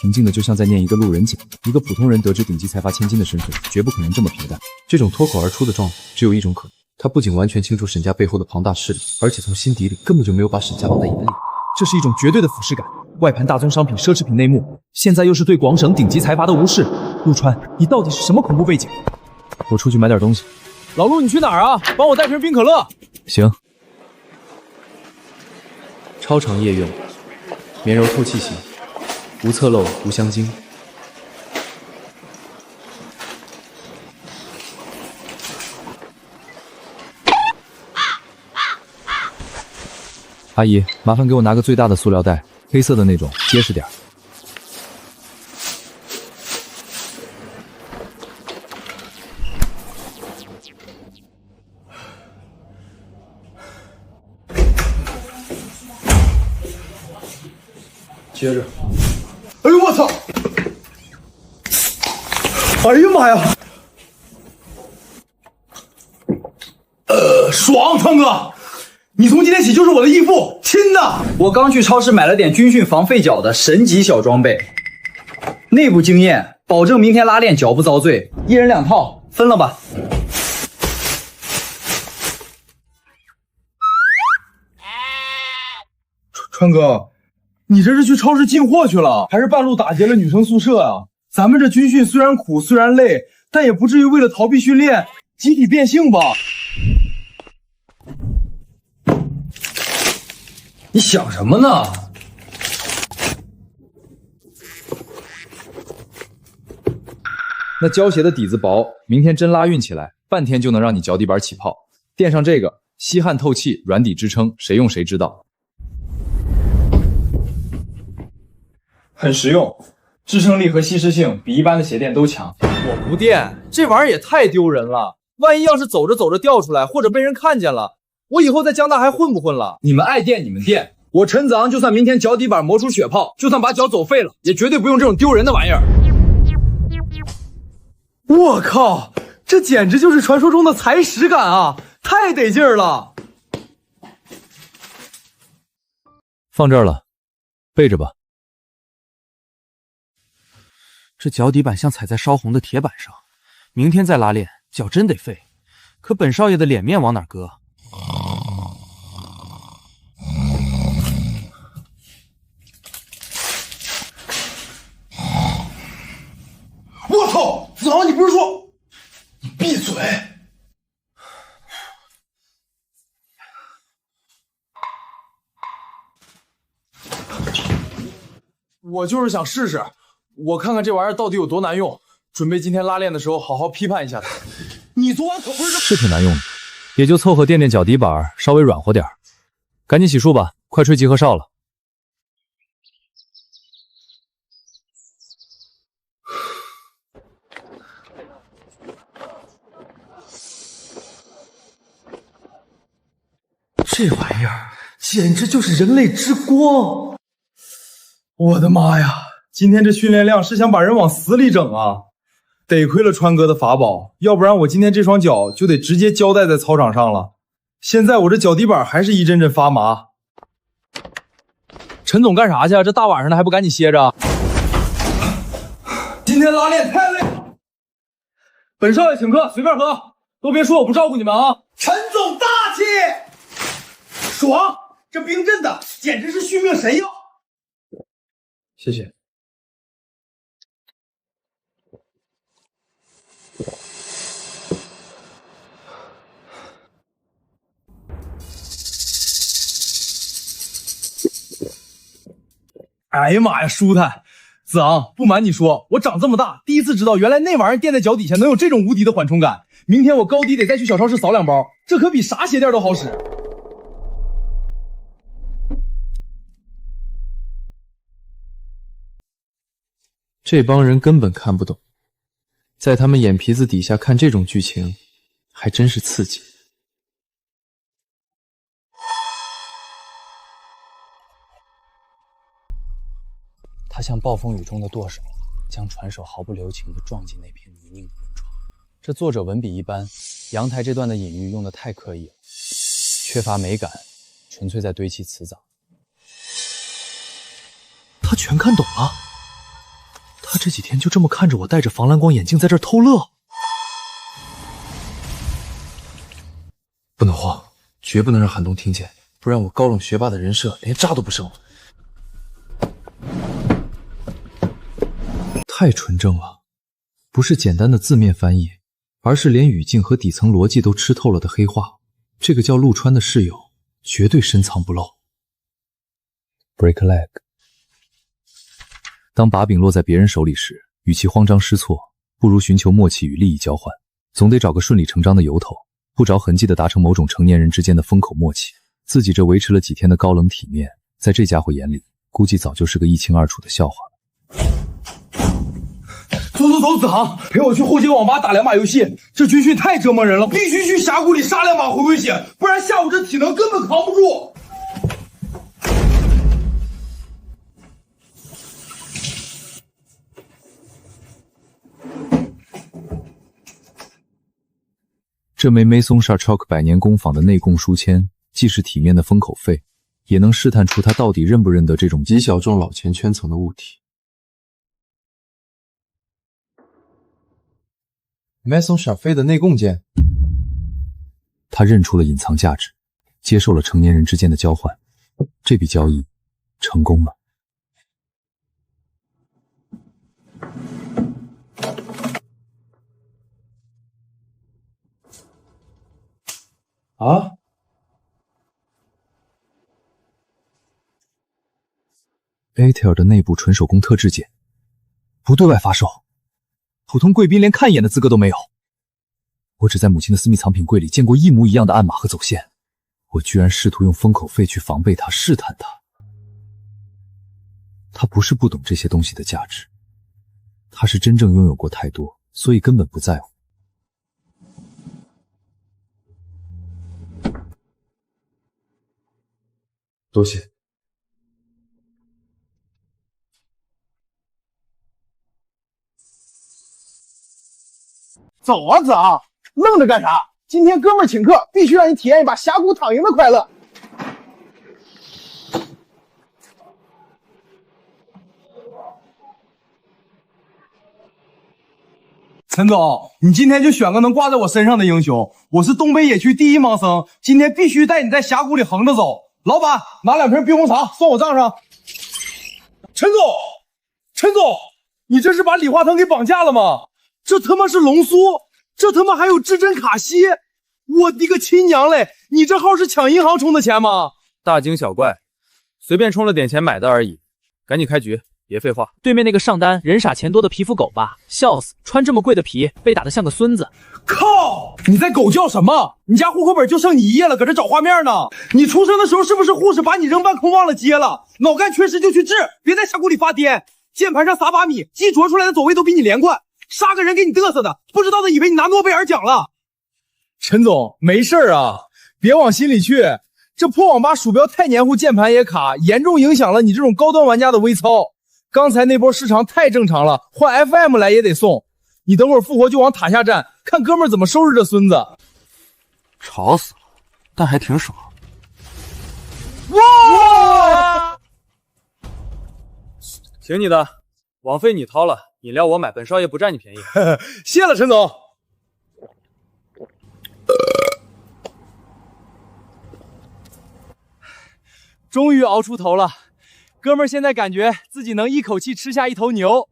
平静的就像在念一个路人甲。一个普通人得知顶级财阀千金的身份，绝不可能这么平淡。这种脱口而出的状态，只有一种可能，他不仅完全清楚沈家背后的庞大势力，而且从心底里根本就没有把沈家放在眼里。这是一种绝对的俯视感。外盘大宗商品、奢侈品内幕，现在又是对广省顶级财阀的无视。陆川，你到底是什么恐怖背景？我出去买点东西。老陆，你去哪儿啊？帮我带瓶冰可乐。行。超长夜用，绵柔透气型，无侧漏，无香精。阿姨，麻烦给我拿个最大的塑料袋，黑色的那种，结实点。接着。哎呦我操！哎呀妈呀！爽，川哥！你从今天起就是我的义父，亲的。我刚去超市买了点军训防废脚的神级小装备，内部经验，保证明天拉练脚不遭罪。1人2套，分了吧。川哥，你这是去超市进货去了，还是半路打劫了女生宿舍啊？咱们这军训虽然苦，虽然累，但也不至于为了逃避训练集体变性吧？你想什么呢？那胶鞋的底子薄，明天真拉运起来，半天就能让你脚底板起泡。垫上这个，吸汗透气，软底支撑，谁用谁知道。很实用，支撑力和吸湿性比一般的鞋垫都强。我不垫，这玩意儿也太丢人了。万一要是走着走着掉出来，或者被人看见了，我以后在江大还混不混了？你们爱垫你们垫，我陈子昂就算明天脚底板磨出血泡，就算把脚走废了，也绝对不用这种丢人的玩意儿。我靠，这简直就是传说中的踩屎感啊！太得劲儿了。放这儿了，备着吧。这脚底板像踩在烧红的铁板上，明天再拉练，脚真得废。可本少爷的脸面往哪搁？我操！子昂，你不是说……你闭嘴！我就是想试试，我看看这玩意儿到底有多难用，准备今天拉练的时候好好批判一下它。你昨晚可不是是挺难用的，也就凑合垫垫脚底板，稍微软和点儿。赶紧洗漱吧，快吹集合哨了。这玩意儿简直就是人类之光！我的妈呀，今天这训练量是想把人往死里整啊！得亏了川哥的法宝，要不然我今天这双脚就得直接交代在操场上了。现在我这脚底板还是一阵阵发麻。陈总干啥去？这大晚上的还不赶紧歇着？今天拉练太累了，本少爷请客，随便喝，都别说我不照顾你们啊！陈总大气，爽！这冰镇的简直是续命神药。谢谢。哎呀妈呀，舒坦！子昂，不瞒你说，我长这么大第一次知道，原来那玩意儿垫在脚底下能有这种无敌的缓冲感。明天我高低得再去小超市扫2包，这可比啥鞋垫都好使。这帮人根本看不懂，在他们眼皮子底下看这种剧情，还真是刺激。他像暴风雨中的舵手，将船手毫不留情地撞进那片泥泞的轮船。这作者文笔一般，阳台这段的隐喻用得太刻意了，缺乏美感，纯粹在堆砌词藻。他全看懂了。他这几天就这么看着我戴着防蓝光眼镜在这儿偷乐。不能慌，绝不能让韩东听见，不然我高冷学霸的人设连渣都不剩了。太纯正了，不是简单的字面翻译，而是连语境和底层逻辑都吃透了的黑话。这个叫陆川的室友绝对深藏不露。 Break leg。 当把柄落在别人手里时，与其慌张失措，不如寻求默契与利益交换。总得找个顺理成章的由头，不着痕迹地达成某种成年人之间的风口默契。自己这维持了几天的高冷体面，在这家伙眼里，估计早就是个一清二楚的笑话了。 走，子航，陪我去后街网吧打2把游戏。这军训太折磨人了，必须去峡谷里杀2把回归血，不然下午这体能根本扛不住。这枚 Maison Chartreux 百年工坊的内供书签，既是体面的封口费，也能试探出他到底认不认得这种极小众老钱圈层的物体。Mason 小飞的内供件，他认出了隐藏价值，接受了成年人之间的交换，这笔交易成功了。啊，ATEL 的内部纯手工特制件，不对外发售，普通贵宾连看一眼的资格都没有。我只在母亲的私密藏品柜里见过一模一样的暗码和走线，我居然试图用封口费去防备他，试探他。他不是不懂这些东西的价值，他是真正拥有过太多，所以根本不在乎。多谢。走啊，子昂，愣着干啥？今天哥们儿请客，必须让你体验一把峡谷躺赢的快乐。陈总，你今天就选个能挂在我身上的英雄。我是东北野区第一盲僧，今天必须带你在峡谷里横着走。老板，拿2瓶冰红茶算我账上。陈总，你这是把李化腾给绑架了吗？这他妈是龙苏，这他妈还有至臻卡西！我的个亲娘嘞！你这号是抢银行充的钱吗？大惊小怪，随便充了点钱买的而已。赶紧开局，别废话。对面那个上单人傻钱多的皮肤狗吧，笑死！穿这么贵的皮，被打得像个孙子。靠！你在狗叫什么？你家户口本就剩你一页了，搁这找画面呢？你出生的时候是不是护士把你扔半空忘了接了？脑干缺失就去治，别在峡谷里发癫。键盘上撒把米，鸡啄出来的走位都比你连贯。杀个人给你嘚瑟的，不知道的以为你拿诺贝尔奖了。陈总，没事啊，别往心里去。这破网吧鼠标太黏糊，键盘也卡，严重影响了你这种高端玩家的微操。刚才那波市场太正常了，换 FM 来也得送。你等会儿复活就往塔下站，看哥们儿怎么收拾这孙子。吵死了，但还挺爽。哇！请你的，网费你掏了，饮料我买，本少爷不占你便宜。谢了，陈总。终于熬出头了，哥们儿现在感觉自己能一口气吃下一头牛。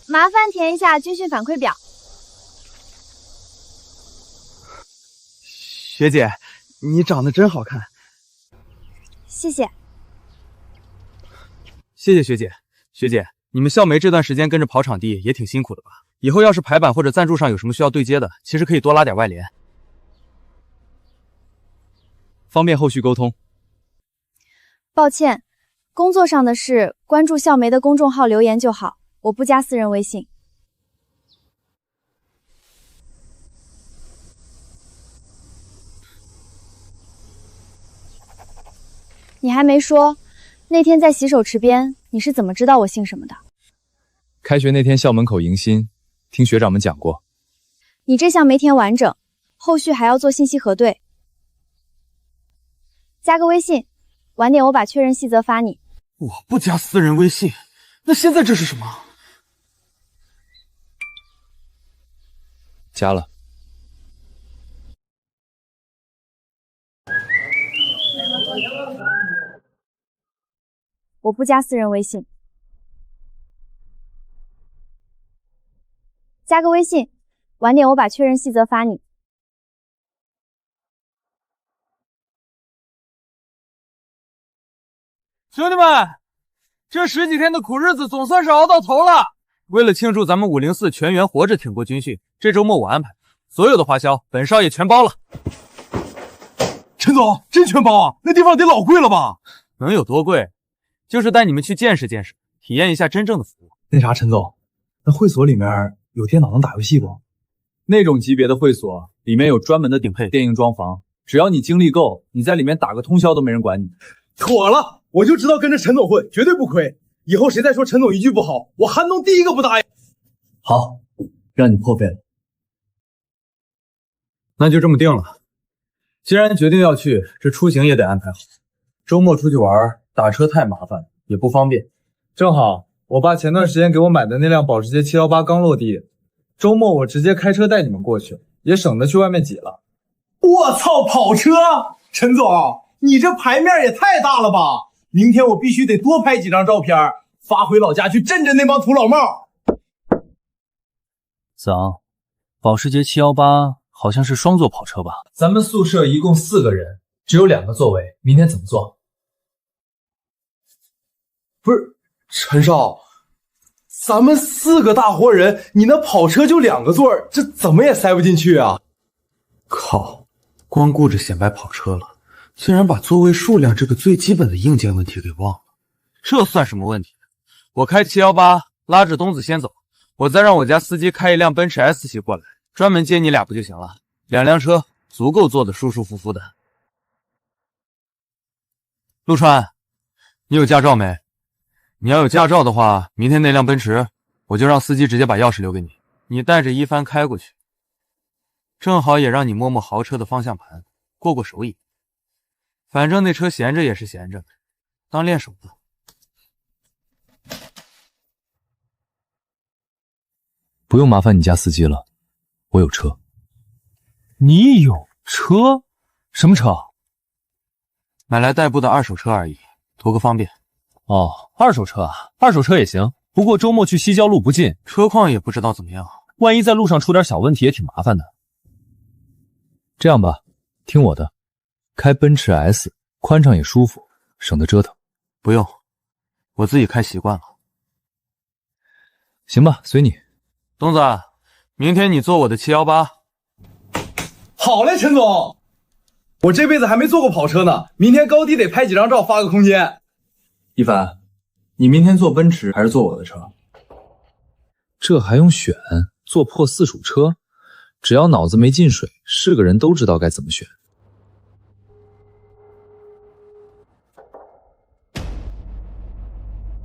麻烦填一下军训反馈表。学姐，你长得真好看。谢谢。谢谢学姐。学姐，你们校媒这段时间跟着跑场地也挺辛苦的吧？以后要是排版或者赞助上有什么需要对接的，其实可以多拉点外联，方便后续沟通。抱歉，工作上的事关注校媒的公众号留言就好，我不加私人微信。你还没说，那天在洗手池边，你是怎么知道我姓什么的？开学那天校门口迎新，听学长们讲过。你这项没填完整，后续还要做信息核对。加个微信，晚点我把确认细则发你。我不加私人微信，那现在这是什么？加了。我不加私人微信。加个微信，晚点我把确认细则发你。兄弟们，这10几天的苦日子总算是熬到头了。为了庆祝咱们504全员活着挺过军训，这周末我安排所有的花销，本少爷全包了。陈总，真全包啊？那地方得老贵了吧？能有多贵？就是带你们去见识见识，体验一下真正的服务。那啥，陈总，那会所里面有电脑能打游戏不？那种级别的会所里面有专门的顶配电竞装潢，只要你精力够，你在里面打个通宵都没人管你。妥了，我就知道跟着陈总混绝对不亏。以后谁再说陈总一句不好，我寒冬第一个不答应。好，让你破费了。那就这么定了。既然决定要去，这出行也得安排好。周末出去玩，打车太麻烦，也不方便。正好我爸前段时间给我买的那辆保时捷718刚落地，周末我直接开车带你们过去，也省得去外面挤了。我操，跑车！陈总，你这牌面也太大了吧！明天我必须得多拍几张照片，发回老家去震震那帮土老帽。子昂，保时捷718好像是双座跑车吧？咱们宿舍一共4个人，只有2个座位，明天怎么坐？不是陈少，咱们4个大活人，你那跑车就2个座，这怎么也塞不进去啊！靠，光顾着显摆跑车了，竟然把座位数量这个最基本的硬件问题给忘了。这算什么问题？我开718拉着东子先走，我再让我家司机开一辆奔驰 S 系过来，专门接你俩不就行了？2辆车足够坐得舒舒服服的。陆川，你有驾照没？你要有驾照的话，明天那辆奔驰我就让司机直接把钥匙留给你，你带着一帆开过去，正好也让你摸摸豪车的方向盘，过过手瘾。反正那车闲着也是闲着，当练手吧。不用麻烦你家司机了，我有车。你有车？什么车？买来代步的2手车而已，图个方便。哦，2手车啊，2手车也行，不过周末去西郊路不近，车况也不知道怎么样，万一在路上出点小问题也挺麻烦的。这样吧，听我的，开奔驰 S， 宽敞也舒服，省得折腾。不用，我自己开习惯了。行吧，随你。东子，明天你坐我的718。好嘞，陈总，我这辈子还没坐过跑车呢，明天高低得拍几张照发个空间。一凡，你明天坐奔驰还是坐我的车？这还用选？坐破4属车，只要脑子没进水，是个人都知道该怎么选。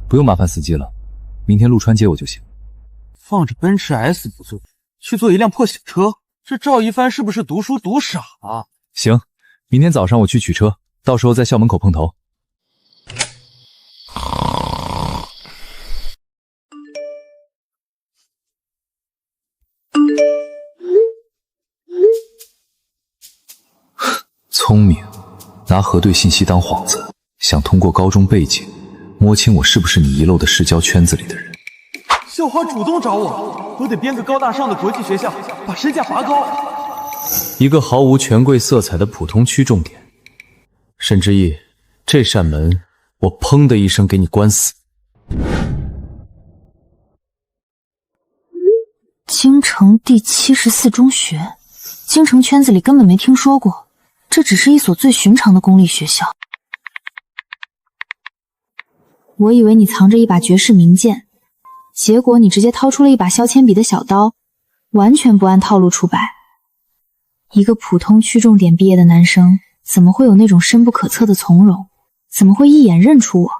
不用麻烦司机了，明天陆川接我就行。放着奔驰 S 不坐，去坐一辆破小车，这赵一帆是不是读书读傻了？行，明天早上我去取车，到时候在校门口碰头。聪明，拿核对信息当幌子，想通过高中背景摸清我是不是你遗漏的市郊圈子里的人。校花主动找我，都得编个高大上的国际学校，把身价拔高。一个毫无权贵色彩的普通区重点，沈之毅，这扇门我砰的一声给你关死。京城第74中学，京城圈子里根本没听说过，这只是一所最寻常的公立学校。我以为你藏着一把绝世名剑，结果你直接掏出了一把削铅笔的小刀，完全不按套路出牌。一个普通区重点毕业的男生，怎么会有那种深不可测的从容？怎么会一眼认出我？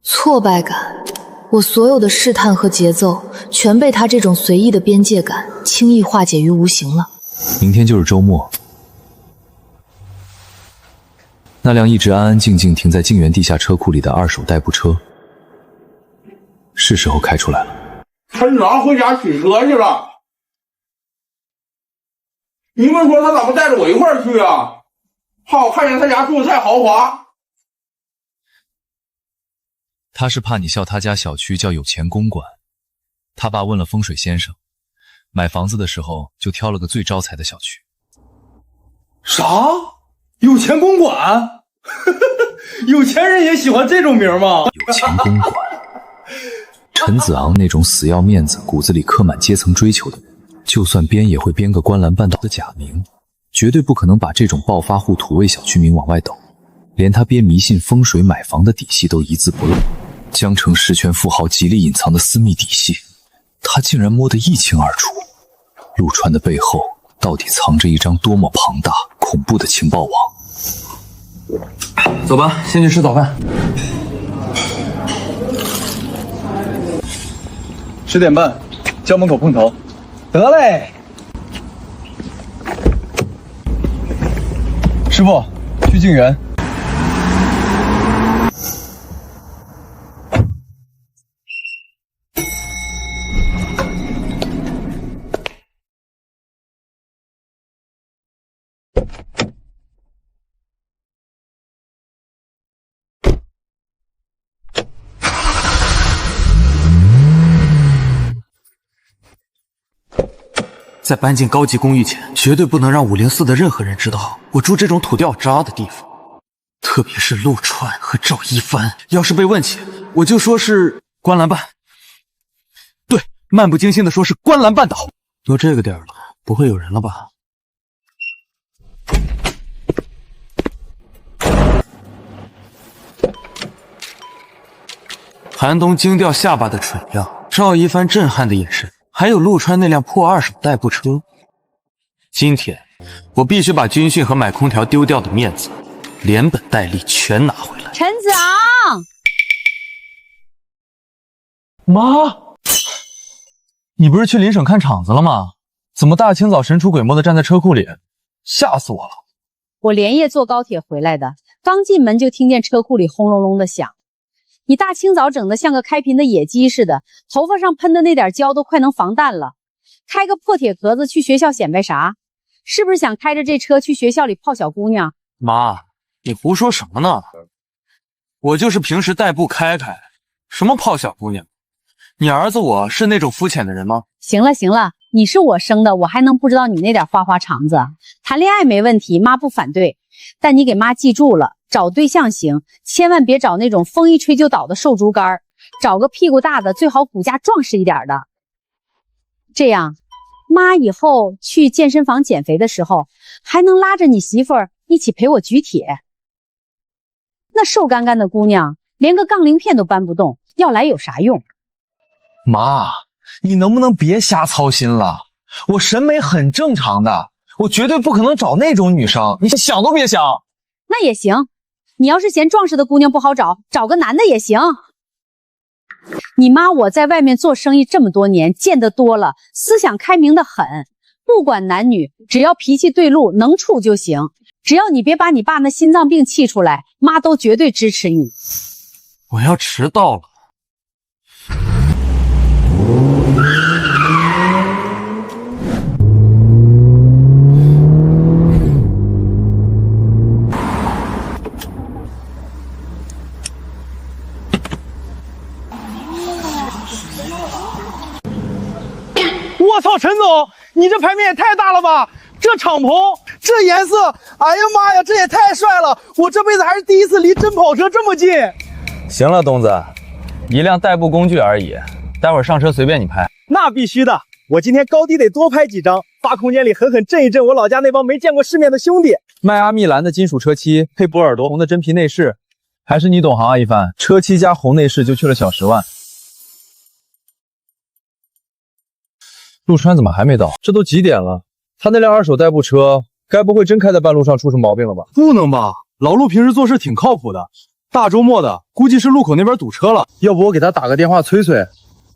挫败感，我所有的试探和节奏，全被他这种随意的边界感轻易化解于无形了。明天就是周末，那辆一直安安静静停在静园地下车库里的2手代步车，是时候开出来了。陈子昂回家取车去了。你们说他怎么带着我一块儿去啊？怕我看见他家住的太豪华。他是怕你笑他家小区叫有钱公馆。他爸问了风水先生，买房子的时候就挑了个最招财的小区。啥？有钱公馆？有钱人也喜欢这种名吗？有钱公馆。陈子昂那种死要面子、骨子里刻满阶层追求的人，就算编也会编个观澜半岛的假名，绝对不可能把这种暴发户土味小区名往外抖。连他编迷信风水买房的底细都一字不漏，江城实权富豪极力隐藏的私密底细，他竟然摸得一清二楚。陆川的背后到底藏着一张多么庞大、恐怖的情报网？走吧，先去吃早饭。 10点半，校门口碰头。得嘞，师傅，去静园。在搬进高级公寓前，绝对不能让504的任何人知道我住这种土掉渣的地方，特别是陆川和赵一帆。要是被问起，我就说是观澜半。对，漫不经心的说是观澜半岛。都这个点了，不会有人了吧？韩东惊掉下巴的蠢样，赵一帆震撼的眼神。 还有陆川那辆破二手代步车，今天我必须把军训和买空调丢掉的面子，连本带利全拿回来。陈子昂，妈，你不是去邻省看场子了吗？怎么大清早神出鬼没的站在车库里，吓死我了！我连夜坐高铁回来的，刚进门就听见车库里轰隆隆的响。 你大清早整得像个开屏的野鸡似的，头发上喷的那点胶都快能防弹了。开个破铁壳子去学校显摆啥？是不是想开着这车去学校里泡小姑娘？妈，你胡说什么呢？我就是平时代步开开，什么泡小姑娘？你儿子我是那种肤浅的人吗？行了行了，你是我生的，我还能不知道你那点花花肠子？谈恋爱没问题，妈不反对，但你给妈记住了。 找对象行，千万别找那种风一吹就倒的瘦猪肝儿，找个屁股大的，最好骨架壮实一点的。这样，妈以后去健身房减肥的时候，还能拉着你媳妇儿一起陪我举铁。那瘦干干的姑娘，连个杠铃片都搬不动，要来有啥用？妈，你能不能别瞎操心了？我审美很正常的，我绝对不可能找那种女生，你想都别想。那也行。 你要是嫌壮实的姑娘不好找，找个男的也行。你妈我在外面做生意这么多年，见得多了，思想开明的很。不管男女，只要脾气对路，能处就行。只要你别把你爸那心脏病气出来，妈都绝对支持你。我要迟到了。我操，陈总，你这牌面也太大了吧！这敞篷，这颜色，哎呀妈呀，这也太帅了！我这辈子还是第一次离真跑车这么近。行了，东子，一辆代步工具而已，待会儿上车随便你拍。那必须的，我今天高低得多拍几张，发空间里狠狠震一震我老家那帮没见过世面的兄弟。迈阿密蓝的金属车漆配波尔多红的真皮内饰，还是你懂行啊，一帆。车漆加红内饰就去了小10万。陆川怎么还没到？这都几点了？他那辆二手代步车，该不会真开在半路上出什么毛病了吧？不能吧？老陆平时做事挺靠谱的，大周末的，估计是路口那边堵车了。要不我给他打个电话催催，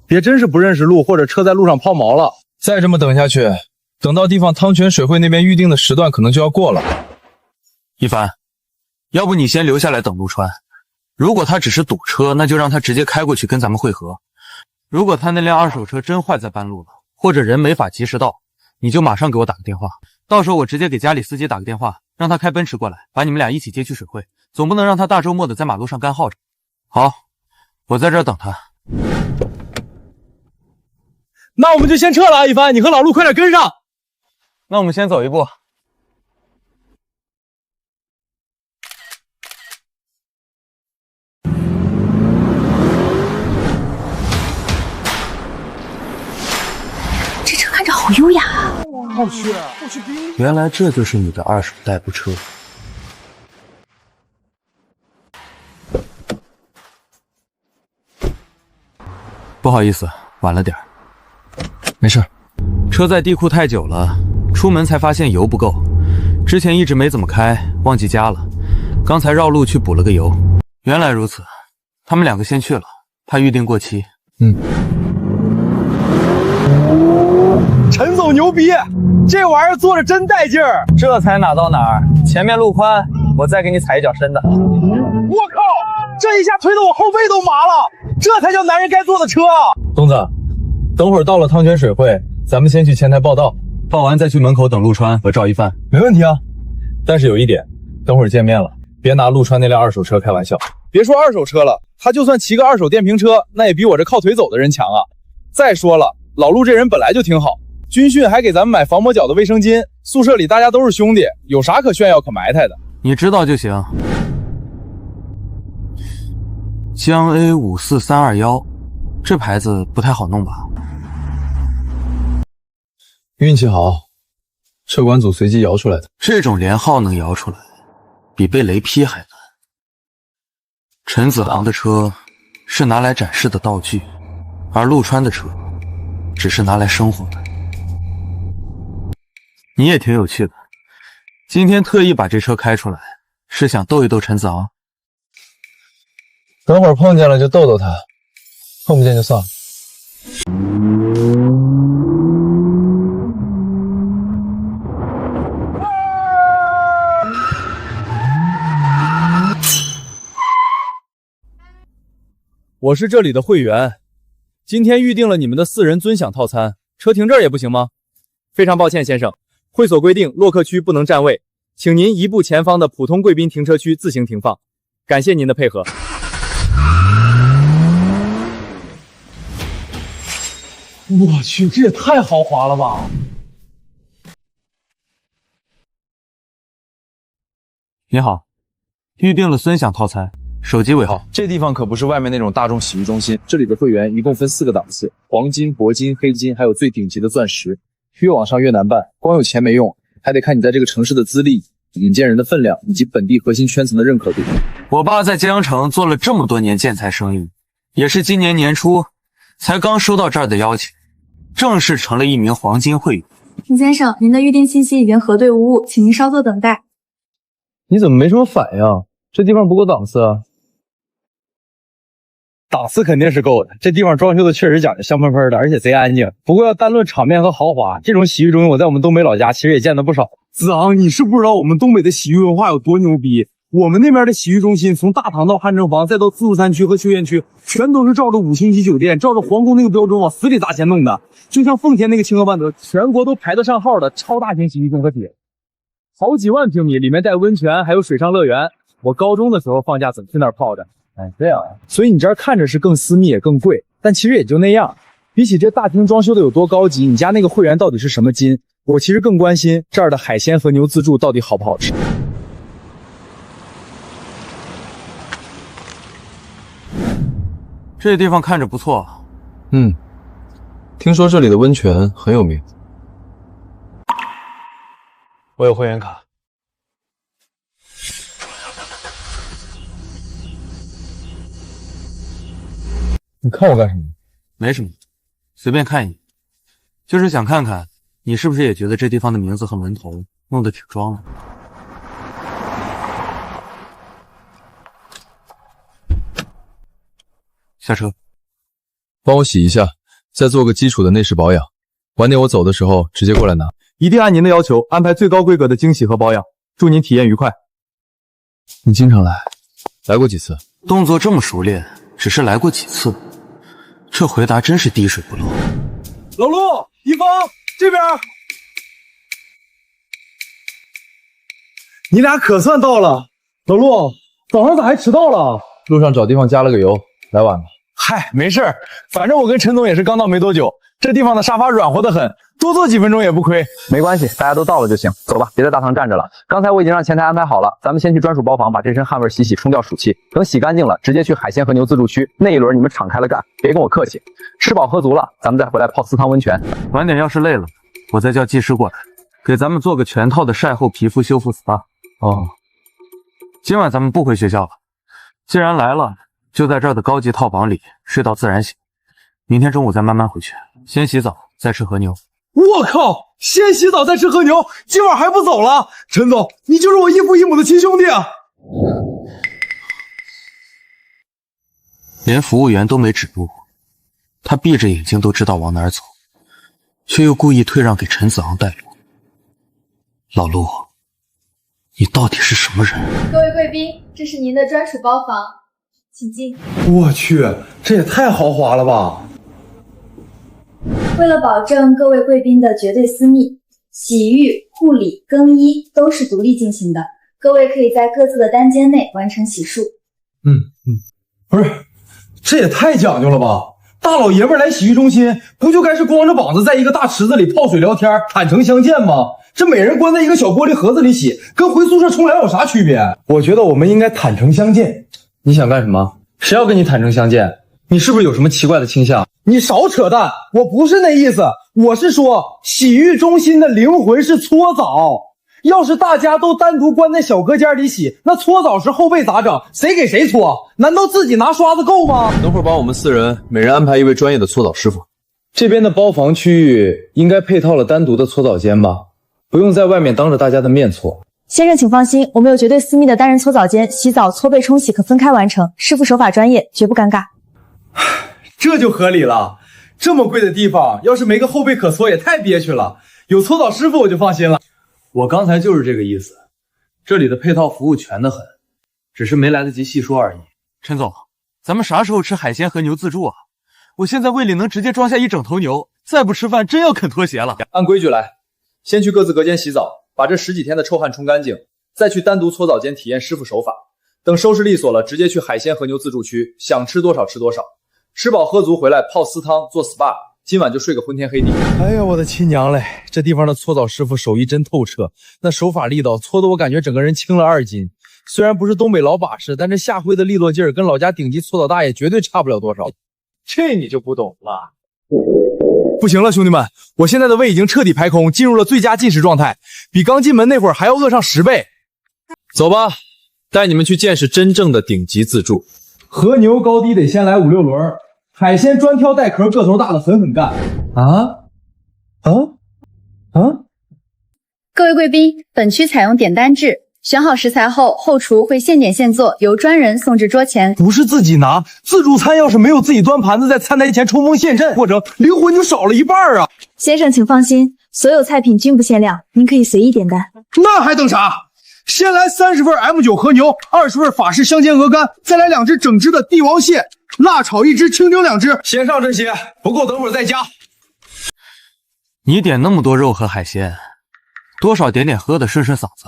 别真是不认识路，或者车在路上抛锚了。再这么等下去，等到地方汤泉水会那边预定的时段可能就要过了。一帆，要不你先留下来等陆川。如果他只是堵车，那就让他直接开过去跟咱们会合。如果他那辆二手车真坏在半路了，或者人没法及时到，你就马上给我打个电话，到时候我直接给家里司机打个电话，让他开奔驰过来，把你们俩一起接去水会，总不能让他大周末的在马路上干耗着。好，我在这儿等他。那我们就先撤了啊，一帆，你和老陆快点跟上。那我们先走一步。这车看着好优雅啊！我去，原来这就是你的二手代步车。不好意思，晚了点儿。没事，车在地库太久了，出门才发现油不够，之前一直没怎么开，忘记加了。刚才绕路去补了个油。原来如此，他们两个先去了，怕预定过期。陈总牛逼，这玩意儿做着真带劲儿。这才哪到哪儿，前面路宽，我再给你踩一脚深的。我靠，这一下推得我后背都麻了，这才叫男人该坐的车啊！东子，等会儿到了汤泉水会，咱们先去前台报到，报完再去门口等陆川和赵一帆。没问题啊，但是有一点，等会儿见面了，别拿陆川那辆二手车开玩笑。别说二手车了，他就算骑个二手电瓶车，那也比我这靠腿走的人强啊。再说了，老陆这人本来就挺好，军训还给咱们买防磨脚的卫生巾，宿舍里大家都是兄弟，有啥可炫耀可埋汰的？你知道就行。江 A54321，这牌子不太好弄吧？运气好，车管组随机摇出来的。这种连号能摇出来，比被雷劈还难。陈子航的车是拿来展示的道具，而陆川的车只是拿来生活的。你也挺有趣的，今天特意把这车开出来，是想逗一逗陈子昂？等会儿碰见了就逗逗他，碰不见就算了。我是这里的会员，今天预定了你们的4人尊享套餐，车停这儿也不行吗？非常抱歉，先生，会所规定洛克区不能占位，请您移步前方的普通贵宾停车区自行停放。感谢您的配合。我去，这也太豪华了吧！你好，预定了尊享套餐，手机尾号。这地方可不是外面那种大众洗浴中心，这里的会员一共分4个档次：黄金、铂金、黑金，还有最顶级的钻石。越往上越难办，光有钱没用，还得看你在这个城市的资历、引荐人的分量以及本地核心圈层的认可度。我爸在江城做了这么多年建材生意，也是今年年初才刚收到这儿的邀请，正式成了一名黄金会员。林先生，您的预订信息已经核对无误，请您稍作等待。你怎么没什么反应？这地方不够档次啊？档次肯定是够的，这地方装修的确实讲究香喷喷的，而且贼安静。不过要单论场面和豪华，这种洗浴中心我在我们东北老家其实也见得不少。子昂，你是不知道我们东北的洗浴文化有多牛逼。我们那边的洗浴中心，从大堂到汗蒸房，再到自助餐区和休闲区，全都是照着5星级酒店、照着皇宫那个标准往死里砸钱弄的。就像奉天那个清河万德，全国都排得上号的超大型洗浴综合体，好几万平米，里面带温泉，还有水上乐园。我高中的时候放假总去那儿泡着。哎，这样呀，所以你这儿看着是更私密也更贵，但其实也就那样。比起这大厅装修的有多高级，你家那个会员到底是什么金？我其实更关心这儿的海鲜和牛自助到底好不好吃。这地方看着不错。听说这里的温泉很有名。我有会员卡。你看我干什么？没什么，随便看一眼，就是想看看你是不是也觉得这地方的名字和门头弄得挺装的。下车，帮我洗一下，再做个基础的内饰保养。晚点我走的时候直接过来拿。一定按您的要求安排最高规格的清洗和保养，祝您体验愉快。你经常来，来过几次？动作这么熟练，只是来过几次。这回答真是滴水不漏。老陆、一方这边，你俩可算到了。老陆，早上咋还迟到了？路上找地方加了个油，来晚了。嗨，没事儿，反正我跟陈总也是刚到没多久，这地方的沙发软和得很，多坐几分钟也不亏。没关系，大家都到了就行，走吧，别在大堂站着了。刚才我已经让前台安排好了，咱们先去专属包房把这身汗味洗洗，冲掉暑气。等洗干净了，直接去海鲜和牛自助区。那一轮你们敞开了干，别跟我客气。吃饱喝足了，咱们再回来泡私汤温泉。晚点要是累了，我再叫技师过来，给咱们做个全套的晒后皮肤修复 SPA。哦，今晚咱们不回学校了，既然来了，就在这儿的高级套房里睡到自然醒。明天中午再慢慢回去，先洗澡，再吃和牛。我靠！先洗澡再吃和牛，今晚还不走了？陈总，你就是我异父异母的亲兄弟啊！连服务员都没止步，他闭着眼睛都知道往哪儿走，却又故意退让给陈子昂带路。老陆，你到底是什么人？各位贵宾，这是您的专属包房，请进。我去，这也太豪华了吧！为了保证各位贵宾的绝对私密，洗浴、护理、更衣都是独立进行的，各位可以在各自的单间内完成洗漱。不是，这也太讲究了吧！大老爷们来洗浴中心，不就该是光着膀子在一个大池子里泡水聊天，坦诚相见吗？这每人关在一个小玻璃盒子里洗，跟回宿舍冲凉有啥区别？我觉得我们应该坦诚相见。你想干什么？谁要跟你坦诚相见？你是不是有什么奇怪的倾向？你少扯淡，我不是那意思，我是说洗浴中心的灵魂是搓澡。要是大家都单独关在小隔间里洗，那搓澡时后背咋整？谁给谁搓？难道自己拿刷子够吗？等会儿帮我们4人每人安排一位专业的搓澡师傅。这边的包房区域应该配套了单独的搓澡间吧？不用在外面当着大家的面搓。先生请放心，我们有绝对私密的单人搓澡间，洗澡、搓背、冲洗可分开完成，师傅手法专业，绝不尴尬。这就合理了。这么贵的地方，要是没个后背可搓也太憋屈了。有搓澡师傅我就放心了。我刚才就是这个意思，这里的配套服务全得很，只是没来得及细说而已。陈总，咱们啥时候吃海鲜和牛自助啊？我现在胃里能直接装下一整头牛，再不吃饭真要啃拖鞋了。按规矩来，先去各自隔间洗澡，把这10几天的臭汗冲干净，再去单独搓澡间体验师傅手法。等收拾利索了，直接去海鲜和牛自助区，想吃多少吃多少。吃饱喝足回来泡私汤做 SPA， 今晚就睡个昏天黑地。哎呀，我的亲娘嘞！这地方的搓澡师傅手艺真透彻，那手法力道搓得我感觉整个人轻了2斤。虽然不是东北老把式，但这下挥的利落劲儿跟老家顶级搓澡大爷绝对差不了多少。这你就不懂了。不行了，兄弟们，我现在的胃已经彻底排空，进入了最佳进食状态，比刚进门那会儿还要饿上10倍。走吧，带你们去见识真正的顶级自助。和牛高低得先来5、6轮，海鲜专挑带壳、个头大的狠狠干。各位贵宾，本区采用点单制，选好食材后，后厨会现点现做，由专人送至桌前。不是自己拿，自助餐要是没有自己端盘子在餐台前冲锋陷阵，过程灵魂就少了一半啊！先生请放心，所有菜品均不限量，您可以随意点单。那还等啥？先来30份 M9 和牛，20份法式香煎鹅肝，再来2只整只的帝王蟹，辣炒1只，清蒸2只。先上这些，不够等会儿再加。你点那么多肉和海鲜，多少点点喝的顺顺嗓子。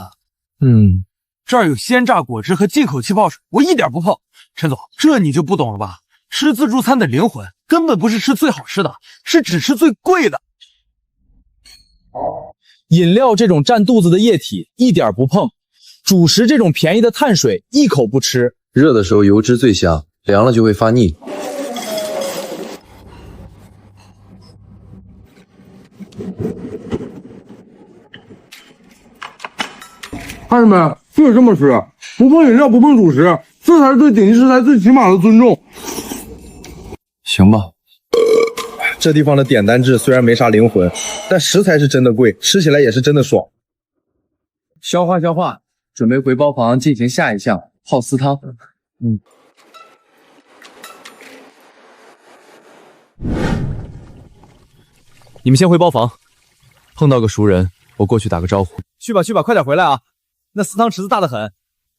这儿有鲜榨果汁和进口气泡水，我一点不碰。陈总，这你就不懂了吧？吃自助餐的灵魂根本不是吃最好吃的，是只吃最贵的。饮料这种占肚子的液体一点不碰，主食这种便宜的碳水一口不吃。热的时候油脂最香，凉了就会发腻。看着没，就是这么吃，不碰饮料，不碰主食，这才是对顶级食材最起码的尊重。行吧。这地方的点单制虽然没啥灵魂，但食材是真的贵，吃起来也是真的爽。消化消化，准备回包房进行下一项泡丝汤。你们先回包房，碰到个熟人，我过去打个招呼。去吧去吧，快点回来啊！那私汤池子大得很，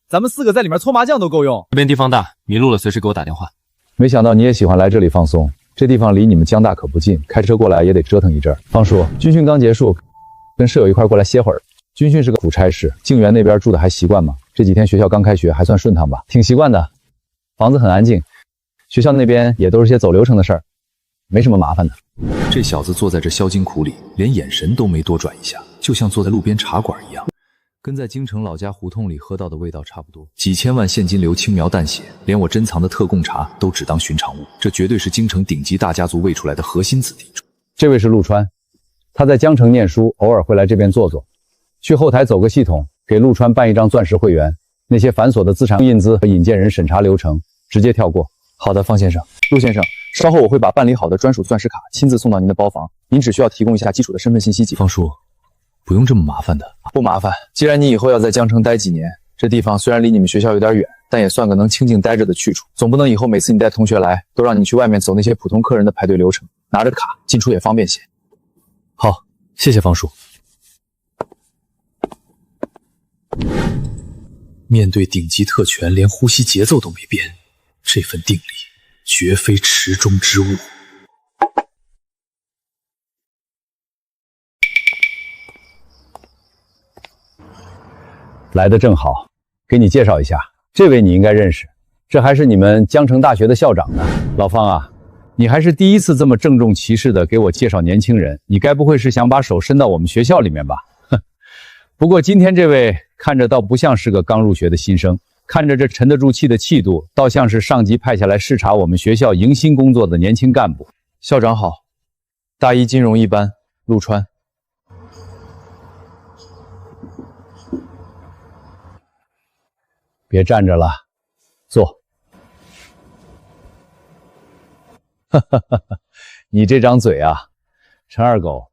咱们4个在里面搓麻将都够用。这边地方大，迷路了随时给我打电话。没想到你也喜欢来这里放松，这地方离你们江大可不近，开车过来也得折腾一阵。方叔，军训刚结束，跟舍友一块过来歇会儿。军训是个苦差事，静园那边住的还习惯吗？这几天学校刚开学，还算顺畅吧？挺习惯的，房子很安静，学校那边也都是些走流程的事儿，没什么麻烦的。这小子坐在这销金窟里，连眼神都没多转一下，就像坐在路边茶馆一样，跟在京城老家胡同里喝到的味道差不多。几千万现金流轻描淡写，连我珍藏的特供茶都只当寻常物，这绝对是京城顶级大家族喂出来的核心子弟。这位是陆川，他在江城念书，偶尔会来这边坐坐。去后台走个系统，给陆川办一张钻石会员，那些繁琐的资产印资和引荐人审查流程直接跳过。好的，方先生。陆先生，稍后我会把办理好的专属钻石卡亲自送到您的包房，您只需要提供一下基础的身份信息即可。方叔，不用这么麻烦的。不麻烦，既然你以后要在江城待几年，这地方虽然离你们学校有点远，但也算个能清静待着的去处。总不能以后每次你带同学来，都让你去外面走那些普通客人的排队流程，拿着卡进出也方便些。好，谢谢方叔。面对顶级特权，连呼吸节奏都没变，这份定力绝非池中之物。来的正好，给你介绍一下，这位你应该认识，这还是你们江城大学的校长呢。老方啊，你还是第一次这么郑重其事的给我介绍年轻人，你该不会是想把手伸到我们学校里面吧？不过今天这位看着倒不像是个刚入学的新生，看着这沉得住气的气度，倒像是上级派下来视察我们学校迎新工作的年轻干部。校长好，大一金融一班陆川。别站着了，坐。哈哈哈哈，你这张嘴啊，陈二狗，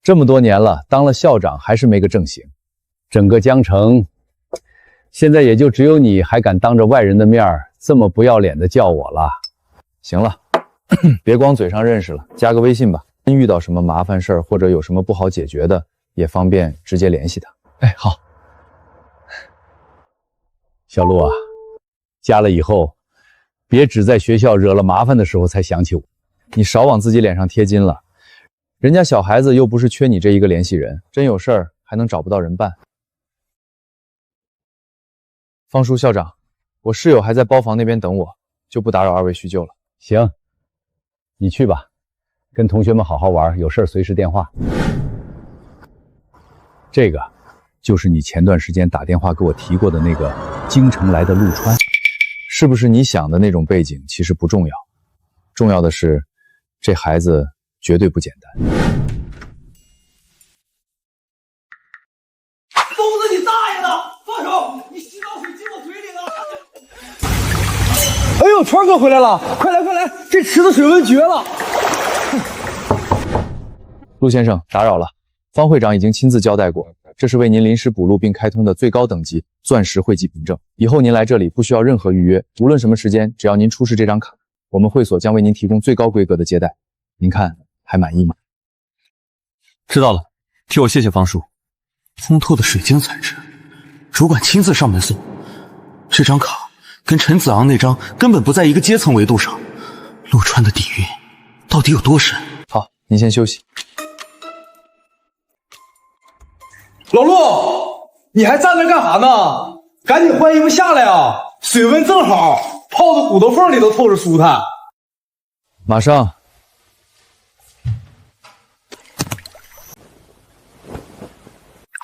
这么多年了，当了校长还是没个正形。整个江城，现在也就只有你还敢当着外人的面这么不要脸的叫我了。行了，别光嘴上认识了，加个微信吧。遇到什么麻烦事儿或者有什么不好解决的，也方便直接联系他。哎，好。小陆啊，加了以后，别只在学校惹了麻烦的时候才想起我。你少往自己脸上贴金了，人家小孩子又不是缺你这一个联系人，真有事儿还能找不到人办。方叔校长，我室友还在包房那边等我，就不打扰二位叙旧了。行，你去吧，跟同学们好好玩，有事随时电话。这个就是你前段时间打电话给我提过的那个京城来的陆川，是不是你想的那种背景其实不重要，重要的是这孩子绝对不简单。疯子你大爷的！放手！你洗澡水进我嘴里了！哎呦，川哥回来了！快来快来，这池子水温绝了！陆先生，打扰了，方会长已经亲自交代过，这是为您临时补录并开通的最高等级钻石会籍凭证。以后您来这里不需要任何预约，无论什么时间，只要您出示这张卡，我们会所将为您提供最高规格的接待。您看还满意吗？知道了，替我谢谢方叔。通透的水晶材质，主管亲自上门送。这张卡跟陈子昂那张根本不在一个阶层维度上。陆川的底蕴到底有多深？好，您先休息。老陆，你还站那干啥呢？赶紧换衣服下来啊！水温正好，泡到骨头缝里都透着舒坦。马上。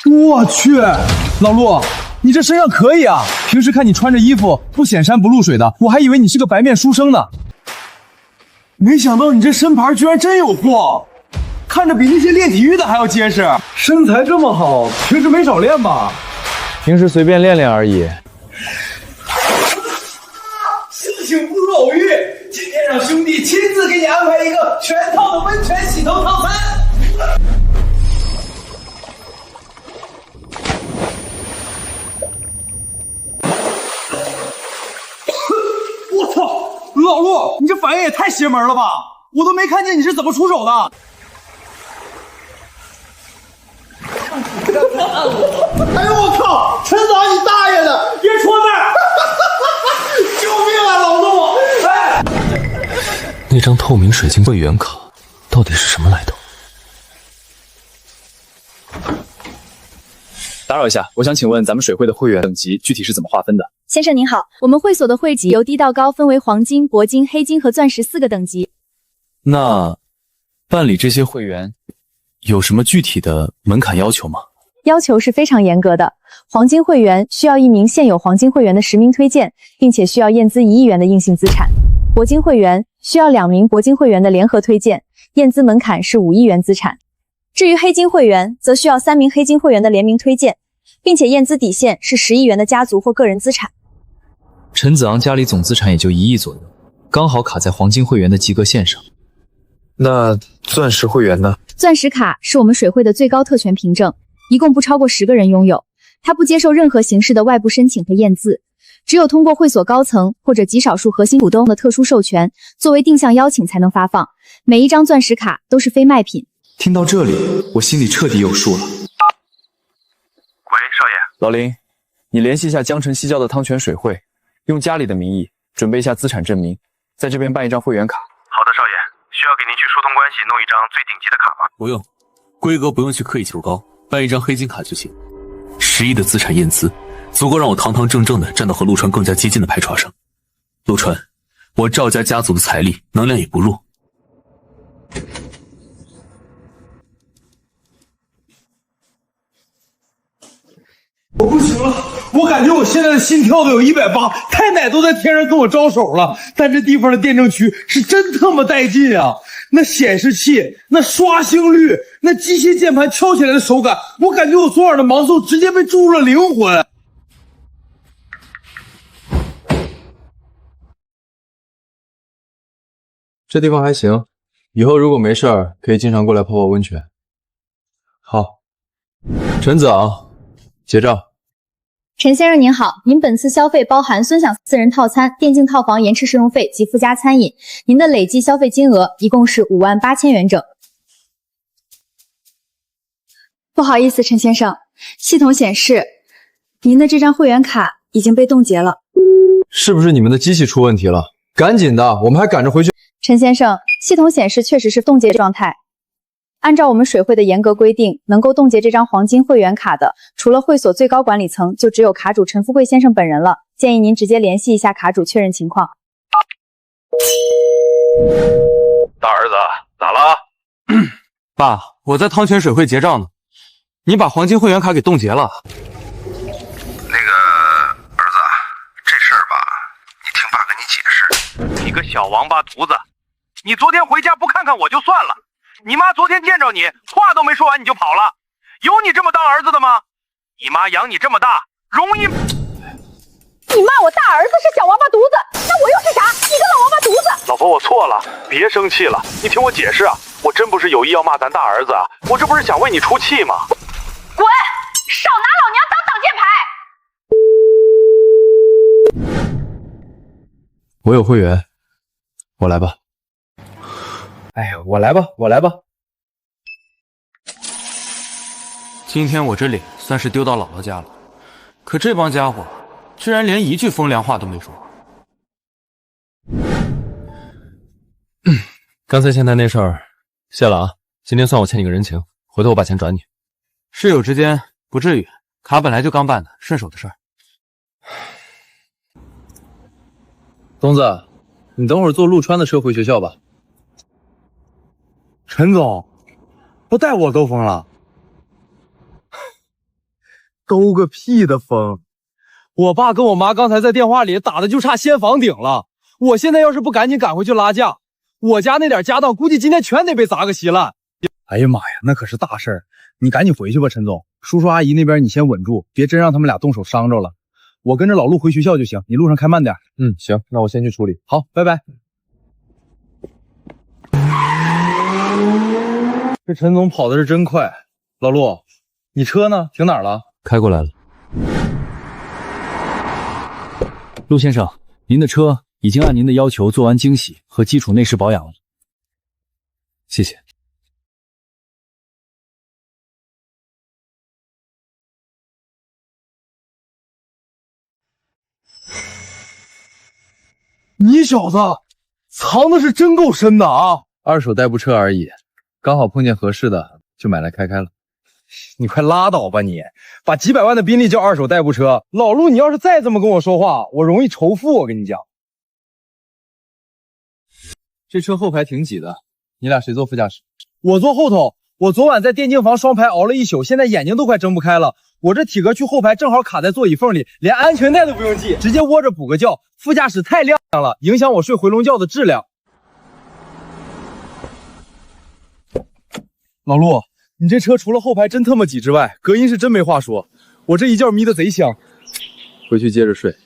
我去，老陆，你这身上可以啊！平时看你穿着衣服不显山不露水的，我还以为你是个白面书生呢。没想到你这身牌居然真有货，看着比那些练体育的还要结实。身材这么好，平时没少练吧？平时随便练练而已。事情不如偶遇，今天让兄弟亲自给你安排一个全套的温泉洗头套餐。我操，老陆，你这反应也太邪门了吧！我都没看见你是怎么出手的。哎呦我靠！陈嫂，你大爷的！别戳那儿！救命啊，老陆！哎，那张透明水晶会员卡到底是什么来头？打扰一下，我想请问咱们水会的会员等级具体是怎么划分的？先生您好，我们会所的会籍由低到高分为黄金、铂金、黑金和钻石4个等级。那办理这些会员有什么具体的门槛要求吗？要求是非常严格的。黄金会员需要1名现有黄金会员的实名推荐，并且需要验资1亿元的硬性资产。铂金会员需要2名铂金会员的联合推荐，验资门槛是5亿元资产。至于黑金会员，则需要3名黑金会员的联名推荐，并且验资底线是10亿元的家族或个人资产。陈子昂家里总资产也就1亿左右，刚好卡在黄金会员的及格线上。那钻石会员呢？钻石卡是我们水会的最高特权凭证，一共不超过10个人拥有。它不接受任何形式的外部申请和验资，只有通过会所高层或者极少数核心股东的特殊授权，作为定向邀请才能发放。每一张钻石卡都是非卖品。听到这里，我心里彻底有数了。喂，少爷，老林，你联系一下江城西郊的汤泉水会，用家里的名义准备一下资产证明，在这边办一张会员卡。好的，少爷，需要给您去疏通关系弄一张最顶级的卡吗？不用，规格不用去刻意求高，办一张黑金卡就行。10亿的资产验资，足够让我堂堂正正的站到和陆川更加接近的牌床上。陆川，我赵家家族的财力能量也不弱。我不行了，我感觉我现在的心跳都有180，太奶都在天上跟我招手了。但这地方的电证区是真他妈带劲啊！那显示器，那刷新率，那机械键盘敲起来的手感，我感觉我左耳的盲僧直接被注入了灵魂。这地方还行，以后如果没事儿，可以经常过来泡泡温泉。好，陈子昂，结账。陈先生您好，您本次消费包含尊享4人套餐、电竞套房延迟试用费及附加餐饮，您的累计消费金额一共是58000元整。不好意思，陈先生，系统显示您的这张会员卡已经被冻结了。是不是你们的机器出问题了？赶紧的，我们还赶着回去。陈先生，系统显示确实是冻结状态。按照我们水会的严格规定，能够冻结这张黄金会员卡的，除了会所最高管理层，就只有卡主陈富贵先生本人了。建议您直接联系一下卡主确认情况。大儿子，咋了？爸，我在汤泉水会结账呢，你把黄金会员卡给冻结了。那个儿子，这事儿吧，你听爸跟你解释。你个小王八犊子，你昨天回家不看看我就算了。你妈昨天见着你，话都没说完你就跑了，有你这么当儿子的吗？你妈养你这么大，容易？你骂我大儿子是小王八犊子，那我又是啥？你个老王八犊子！老婆，我错了，别生气了，你听我解释啊，我真不是有意要骂咱大儿子啊，我这不是想为你出气吗？滚！少拿老娘当挡箭牌！我有会员，我来吧。哎呀，我来吧。今天我这脸算是丢到姥姥家了，可这帮家伙居然连一句风凉话都没说。刚才前台那事儿谢了啊，今天算我欠你个人情，回头我把钱转你。室友之间不至于，卡本来就刚办的，顺手的事儿。东子，你等会儿坐陆川的车回学校吧。陈总，不带我兜风了？兜个屁的风！我爸跟我妈刚才在电话里打的就差掀房顶了。我现在要是不赶紧赶回去拉架，我家那点家当估计今天全得被砸个稀烂。哎呀妈呀，那可是大事儿！你赶紧回去吧，陈总。叔叔阿姨那边你先稳住，别真让他们俩动手伤着了。我跟着老陆回学校就行，你路上开慢点。行，那我先去处理。好，拜拜。这陈总跑的是真快。老陆，你车呢？停哪儿了？开过来了。陆先生，您的车已经按您的要求做完清洗和基础内饰保养了。谢谢。你小子藏的是真够深的啊！二手代步车而已，刚好碰见合适的就买来开开了。你快拉倒吧你！把几百万的宾利叫二手代步车，老陆，你要是再这么跟我说话，我容易仇富。我跟你讲，这车后排挺挤的，你俩谁坐副驾驶？我坐后头。我昨晚在电竞房双排熬了一宿，现在眼睛都快睁不开了。我这体格去后排正好卡在座椅缝里，连安全带都不用系，直接窝着补个觉。副驾驶太亮了，影响我睡回笼觉的质量。老陆，你这车除了后排真他妈挤之外，隔音是真没话说。我这一觉眯得贼香。回去接着睡。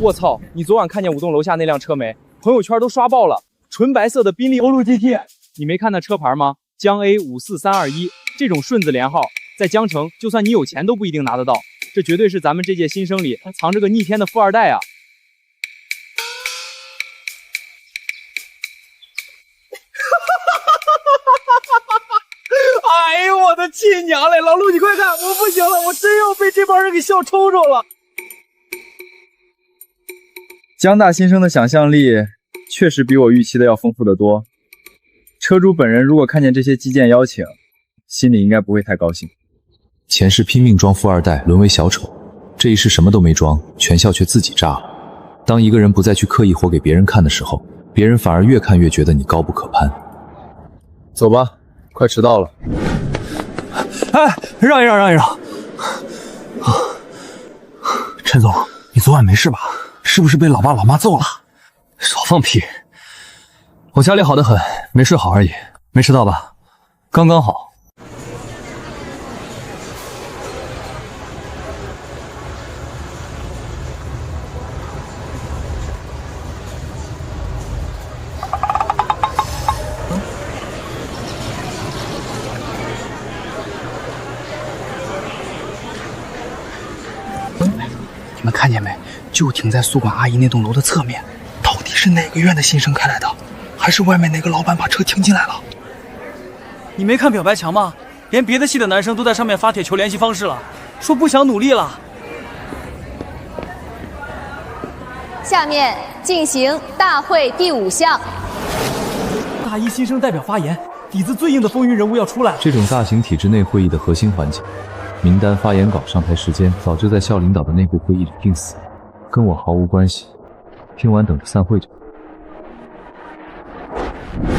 我操！你昨晚看见5栋楼下那辆车没？朋友圈都刷爆了，纯白色的宾利欧陆 GT。你没看那车牌吗？江 A54321，这种顺子连号，在江城就算你有钱都不一定拿得到。这这绝对是咱们这届新生里藏着个逆天的富二代啊！哎呦我的亲娘嘞！老陆，你快看，我不行了，我真要被这帮人给笑抽抽了。江大新生的想象力确实比我预期的要丰富得多。车主本人如果看见这些基建邀请，心里应该不会太高兴。前世拼命装富二代，沦为小丑；这一世什么都没装，全校却自己炸了。当一个人不再去刻意活给别人看的时候，别人反而越看越觉得你高不可攀。走吧，快迟到了。哎，让一让，让一让。陈总，你昨晚没事吧？是不是被老爸老妈揍了？少放屁！我家里好得很，没睡好而已，没迟到吧？刚刚好。你们看见没？就停在宿管阿姨那栋楼的侧面。到底是哪个院的新生开来的？还是外面哪个老板把车停进来了？你没看表白墙吗？连别的系的男生都在上面发帖求联系方式了，说不想努力了。下面进行大会第5项。大一新生代表发言，底子最硬的风云人物要出来了。这种大型体制内会议的核心环节，名单、发言稿、上台时间，早就在校领导的内部会议里定死了，跟我毫无关系。听完等着散会就。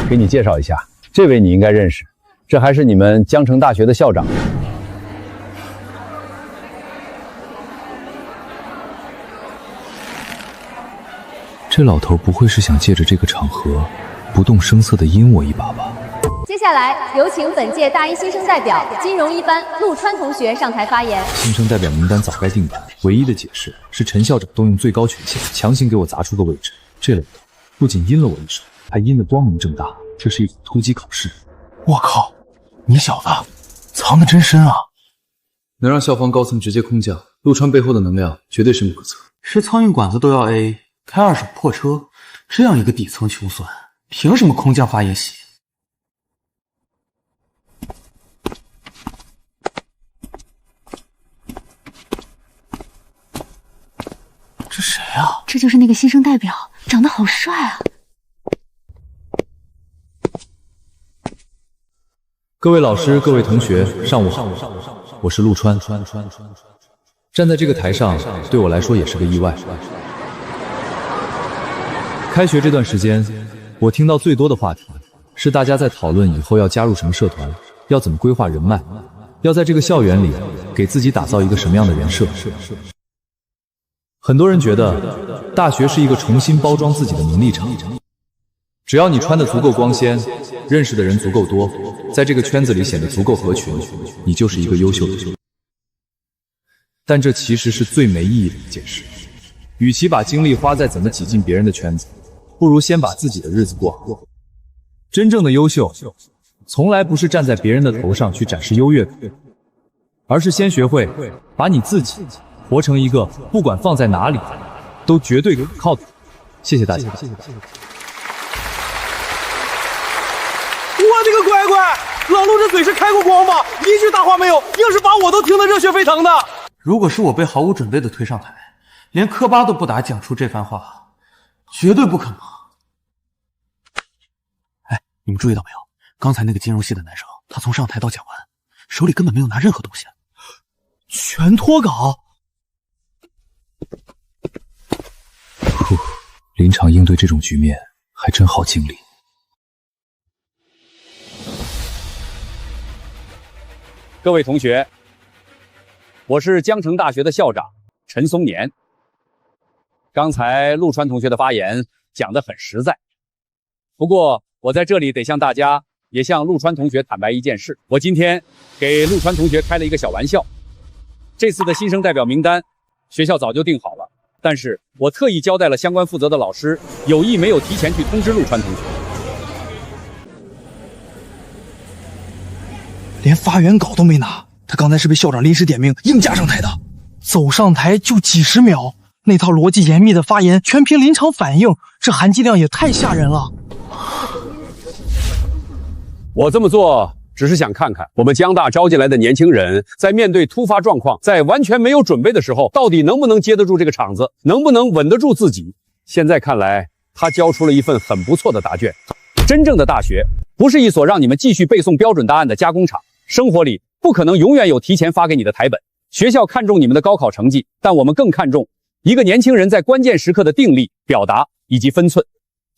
给你介绍一下，这位你应该认识，这还是你们江城大学的校长。这老头不会是想借着这个场合，不动声色地阴我一把吧？接下来有请本届大一新生代表金融一班陆川同学上台发言。新生代表名单早该定版，唯一的解释是陈校长动用最高权限，强行给我砸出个位置。这老头不仅阴了我一手，还阴得光明正大，这是一场突击考试。我靠，你小子藏得真深啊！能让校方高层直接空降，陆川背后的能量绝对深不可测。吃苍蝇馆子都要 A， 开2手破车，这样一个底层穷酸，凭什么空降发言席？这谁啊？这就是那个新生代表，长得好帅啊！各位老师，各位同学，上午好，我是陆川。站在这个台上，对我来说也是个意外。开学这段时间，我听到最多的话题是大家在讨论以后要加入什么社团，要怎么规划人脉，要在这个校园里给自己打造一个什么样的人设。很多人觉得大学是一个重新包装自己的名利场，只要你穿得足够光鲜，认识的人足够多，在这个圈子里显得足够合群，你就是一个优秀的人。但这其实是最没意义的一件事。与其把精力花在怎么挤进别人的圈子，不如先把自己的日子过好。真正的优秀，从来不是站在别人的头上去展示优越感，而是先学会把你自己活成一个不管放在哪里都绝对可靠的。谢谢大家。我的个乖乖，老陆这嘴是开过光吗？一句大话没有，硬是把我都听得热血沸腾的。如果是我被毫无准备的推上台，连科巴都不打讲出这番话，绝对不可能。哎，你们注意到没有？刚才那个金融系的男生，他从上台到讲完，手里根本没有拿任何东西，全脱稿。临场应对这种局面还真耗精力。各位同学，我是江城大学的校长陈松年。刚才陆川同学的发言讲得很实在，不过我在这里得向大家也向陆川同学坦白一件事，我今天给陆川同学开了一个小玩笑。这次的新生代表名单学校早就定好了，但是我特意交代了相关负责的老师，有意没有提前去通知陆川同学。连发言稿都没拿，他刚才是被校长临时点名硬加上台的。走上台就几十秒，那套逻辑严密的发言全凭临场反应，这含金量也太吓人了。我这么做只是想看看我们江大招进来的年轻人，在面对突发状况，在完全没有准备的时候，到底能不能接得住这个场子，能不能稳得住自己。现在看来，他交出了一份很不错的答卷。真正的大学不是一所让你们继续背诵标准答案的加工厂，生活里不可能永远有提前发给你的台本。学校看重你们的高考成绩，但我们更看重一个年轻人在关键时刻的定力、表达以及分寸。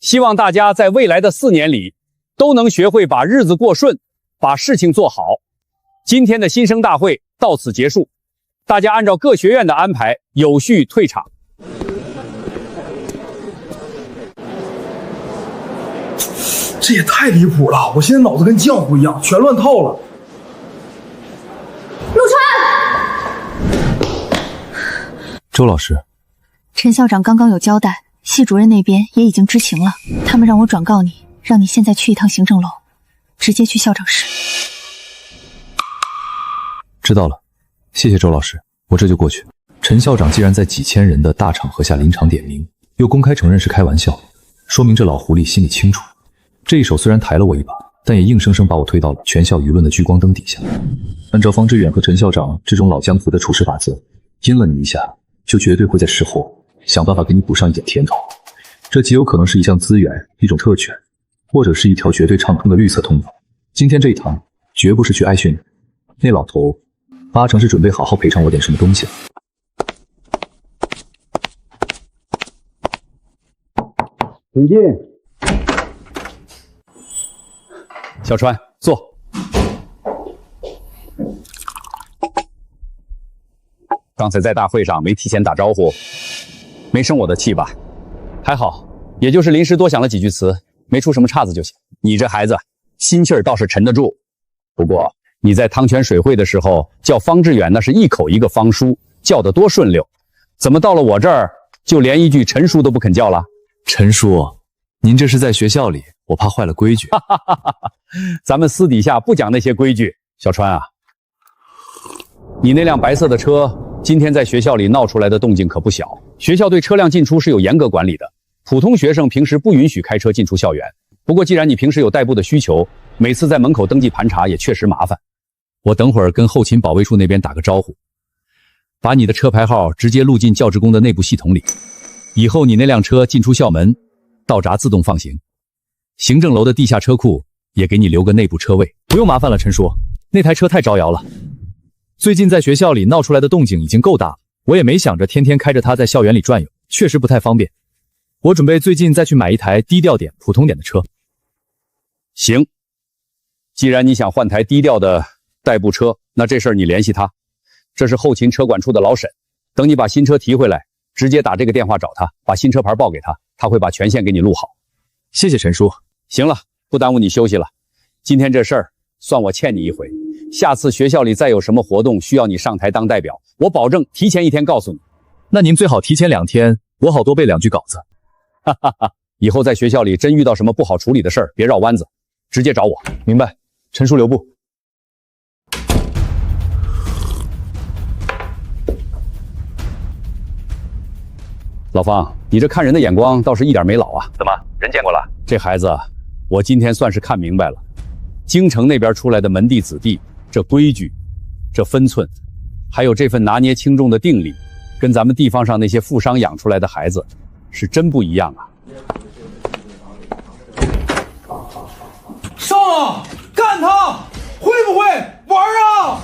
希望大家在未来的4年里都能学会把日子过顺，把事情做好。今天的新生大会到此结束，大家按照各学院的安排有序退场。这也太离谱了！我现在脑子跟浆糊一样，全乱套了。陆川，周老师，陈校长刚刚有交代，系主任那边也已经知情了，他们让我转告你，让你现在去一趟行政楼，直接去校长室。知道了，谢谢周老师，我这就过去。陈校长既然在几千人的大场合下临场点名，又公开承认是开玩笑，说明这老狐狸心里清楚。这一手虽然抬了我一把，但也硬生生把我推到了全校舆论的聚光灯底下。按照方志远和陈校长这种老江湖的处事法则，阴了你一下，就绝对会在事后想办法给你补上一点甜头。这极有可能是一项资源，一种特权，或者是一条绝对畅通的绿色通道。今天这一堂绝不是去挨训的，那老头八成是准备好好赔偿我点什么东西了。请进。小川，坐。刚才在大会上没提前打招呼，没生我的气吧？还好，也就是临时多想了几句词，没出什么岔子就行。你这孩子心气儿倒是沉得住，不过你在汤泉水会的时候叫方志远，那是一口一个方叔，叫得多顺溜，怎么到了我这儿就连一句陈叔都不肯叫了？陈叔，您这是在学校里，我怕坏了规矩。咱们私底下不讲那些规矩。小川啊，你那辆白色的车今天在学校里闹出来的动静可不小。学校对车辆进出是有严格管理的，普通学生平时不允许开车进出校园。不过既然你平时有代步的需求，每次在门口登记盘查也确实麻烦。我等会儿跟后勤保卫处那边打个招呼，把你的车牌号直接录进教职工的内部系统里。以后你那辆车进出校门，道闸自动放行。行政楼的地下车库也给你留个内部车位。不用麻烦了，陈叔，那台车太招摇了。最近在学校里闹出来的动静已经够大了，我也没想着天天开着它在校园里转悠，确实不太方便。我准备最近再去买一台低调点、普通点的车。行，既然你想换台低调的代步车，那这事儿你联系他，这是后勤车管处的老沈。等你把新车提回来，直接打这个电话找他，把新车牌报给他，他会把权限给你录好。谢谢陈叔。行了，不耽误你休息了。今天这事儿算我欠你一回，下次学校里再有什么活动需要你上台当代表，我保证提前1天告诉你。那您最好提前2天，我好多背2句稿子。哈哈哈，以后在学校里真遇到什么不好处理的事儿，别绕弯子，直接找我。明白，陈叔留步。老方，你这看人的眼光倒是一点没老啊。怎么，人见过了？这孩子，我今天算是看明白了。京城那边出来的门第子弟，这规矩，这分寸，还有这份拿捏轻重的定力，跟咱们地方上那些富商养出来的孩子，是真不一样啊。上啊！干他！会不会玩啊？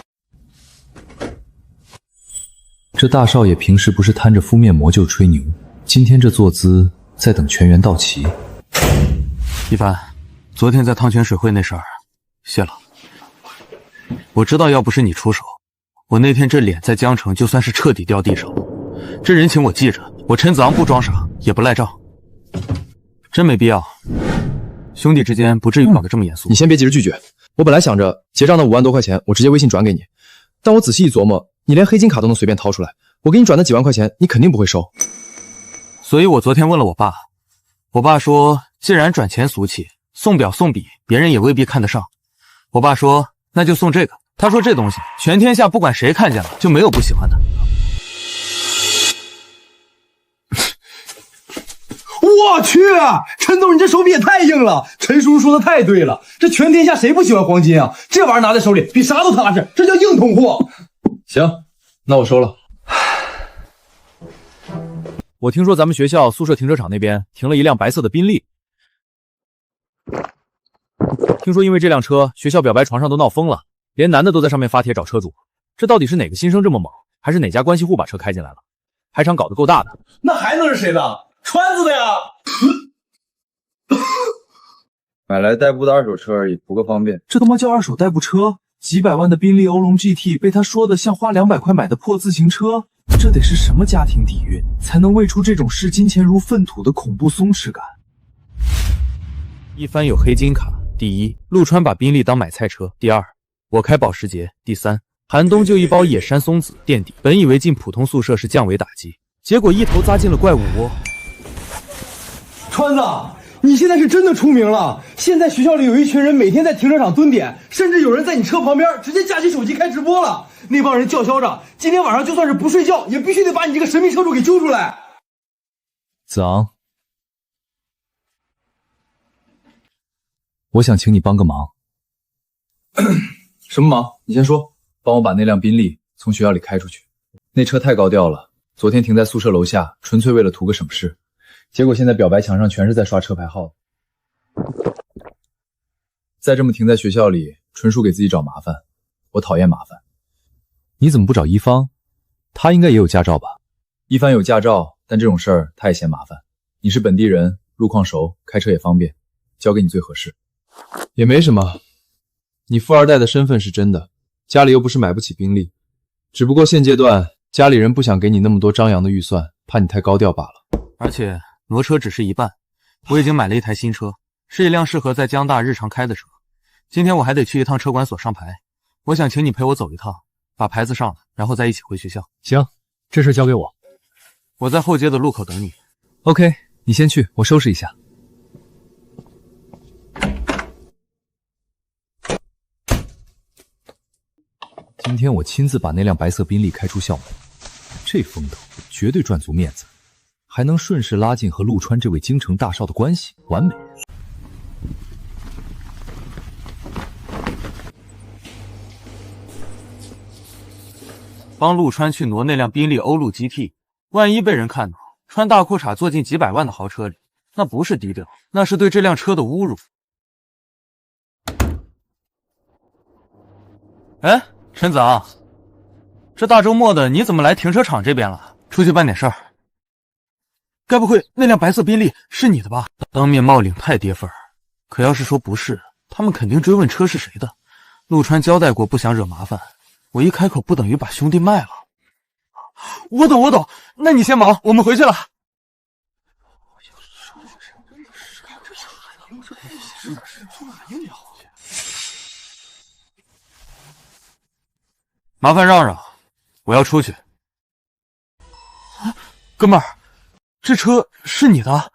这大少爷平时不是摊着敷面膜就吹牛，今天这坐姿在等全员到齐。一帆，昨天在汤泉水会那事儿，谢了。我知道要不是你出手，我那天这脸在江城就算是彻底掉地上了。这人情我记着，我陈子昂不装傻也不赖账，真没必要。兄弟之间不至于搞得这么严肃。你先别急着拒绝，我本来想着结账的5万多块钱，我直接微信转给你，但我仔细一琢磨，你连黑金卡都能随便掏出来，我给你转的几万块钱，你肯定不会收。所以我昨天问了我爸，我爸说，既然转钱俗气，送表送笔，别人也未必看得上。我爸说，那就送这个。他说这东西全天下不管谁看见了，就没有不喜欢的。我去，陈总，你这手笔也太硬了！陈叔叔说的太对了，这全天下谁不喜欢黄金啊？这玩意儿拿在手里比啥都踏实，这叫硬通货。行，那我收了。我听说咱们学校宿舍停车场那边停了一辆白色的宾利，听说因为这辆车，学校表白床上都闹疯了，连男的都在上面发帖找车主。这到底是哪个新生这么猛，还是哪家关系户把车开进来了？排场搞得够大的。那还能是谁的？川子的呀！买来代步的二手车而已，图个方便。这他妈叫二手代步车？几百万的宾利欧龙 GT 被他说的像花200块买的破自行车，这得是什么家庭底蕴，才能喂出这种视金钱如粪土的恐怖松弛感？一帆有黑金卡。第一，陆川把宾利当买菜车；第二，我开保时捷；第三，寒冬就一包野山松子垫底。本以为进普通宿舍是降维打击，结果一头扎进了怪物窝。川子，你现在是真的出名了！现在学校里有一群人每天在停车场蹲点，甚至有人在你车旁边直接架起手机开直播了。那帮人叫嚣着，今天晚上就算是不睡觉，也必须得把你这个神秘车主给揪出来。子昂，我想请你帮个忙。什么忙？你先说。帮我把那辆宾利从学校里开出去。那车太高调了，昨天停在宿舍楼下，纯粹为了图个省事。结果现在表白墙上全是在刷车牌号。再这么停在学校里，纯属给自己找麻烦。我讨厌麻烦。你怎么不找一方？他应该也有驾照吧？一帆有驾照，但这种事儿他也嫌麻烦。你是本地人，路况熟，开车也方便，交给你最合适。也没什么，你富二代的身份是真的，家里又不是买不起宾利，只不过现阶段家里人不想给你那么多张扬的预算，怕你太高调罢了。而且挪车只是一半，我已经买了一台新车，是一辆适合在江大日常开的车。今天我还得去一趟车管所上牌，我想请你陪我走一趟，把牌子上了，然后再一起回学校。行，这事交给我，我在后街的路口等你。OK， 你先去，我收拾一下。今天我亲自把那辆白色宾利开出校门，这风头绝对赚足面子，还能顺势拉近和陆川这位京城大少的关系，完美。帮陆川去挪那辆宾利欧陆 GT， 万一被人看到穿大裤衩坐进几百万的豪车里，那不是低调，那是对这辆车的侮辱。哎，陈子昂，这大周末的你怎么来停车场这边了？出去办点事儿。该不会那辆白色宾利是你的吧？当面冒领太跌份儿，可要是说不是，他们肯定追问车是谁的。陆川交代过不想惹麻烦，我一开口不等于把兄弟卖了。我懂，那你先忙，我们回去了。麻烦让让，我要出去。哥们儿，这车是你的？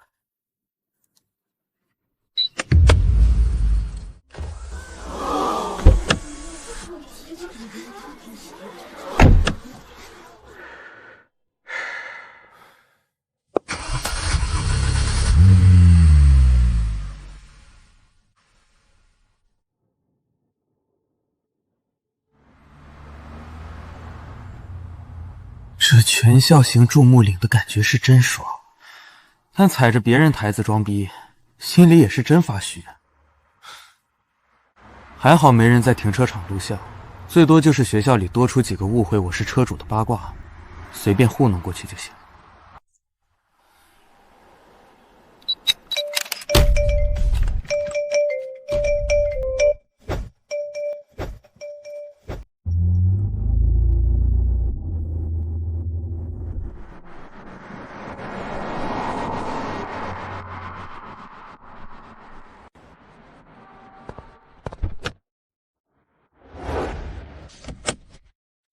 这全校型注目领的感觉是真爽，但踩着别人台子装逼，心里也是真发虚。还好没人在停车场录像，最多就是学校里多出几个误会我是车主的八卦，随便糊弄过去就行。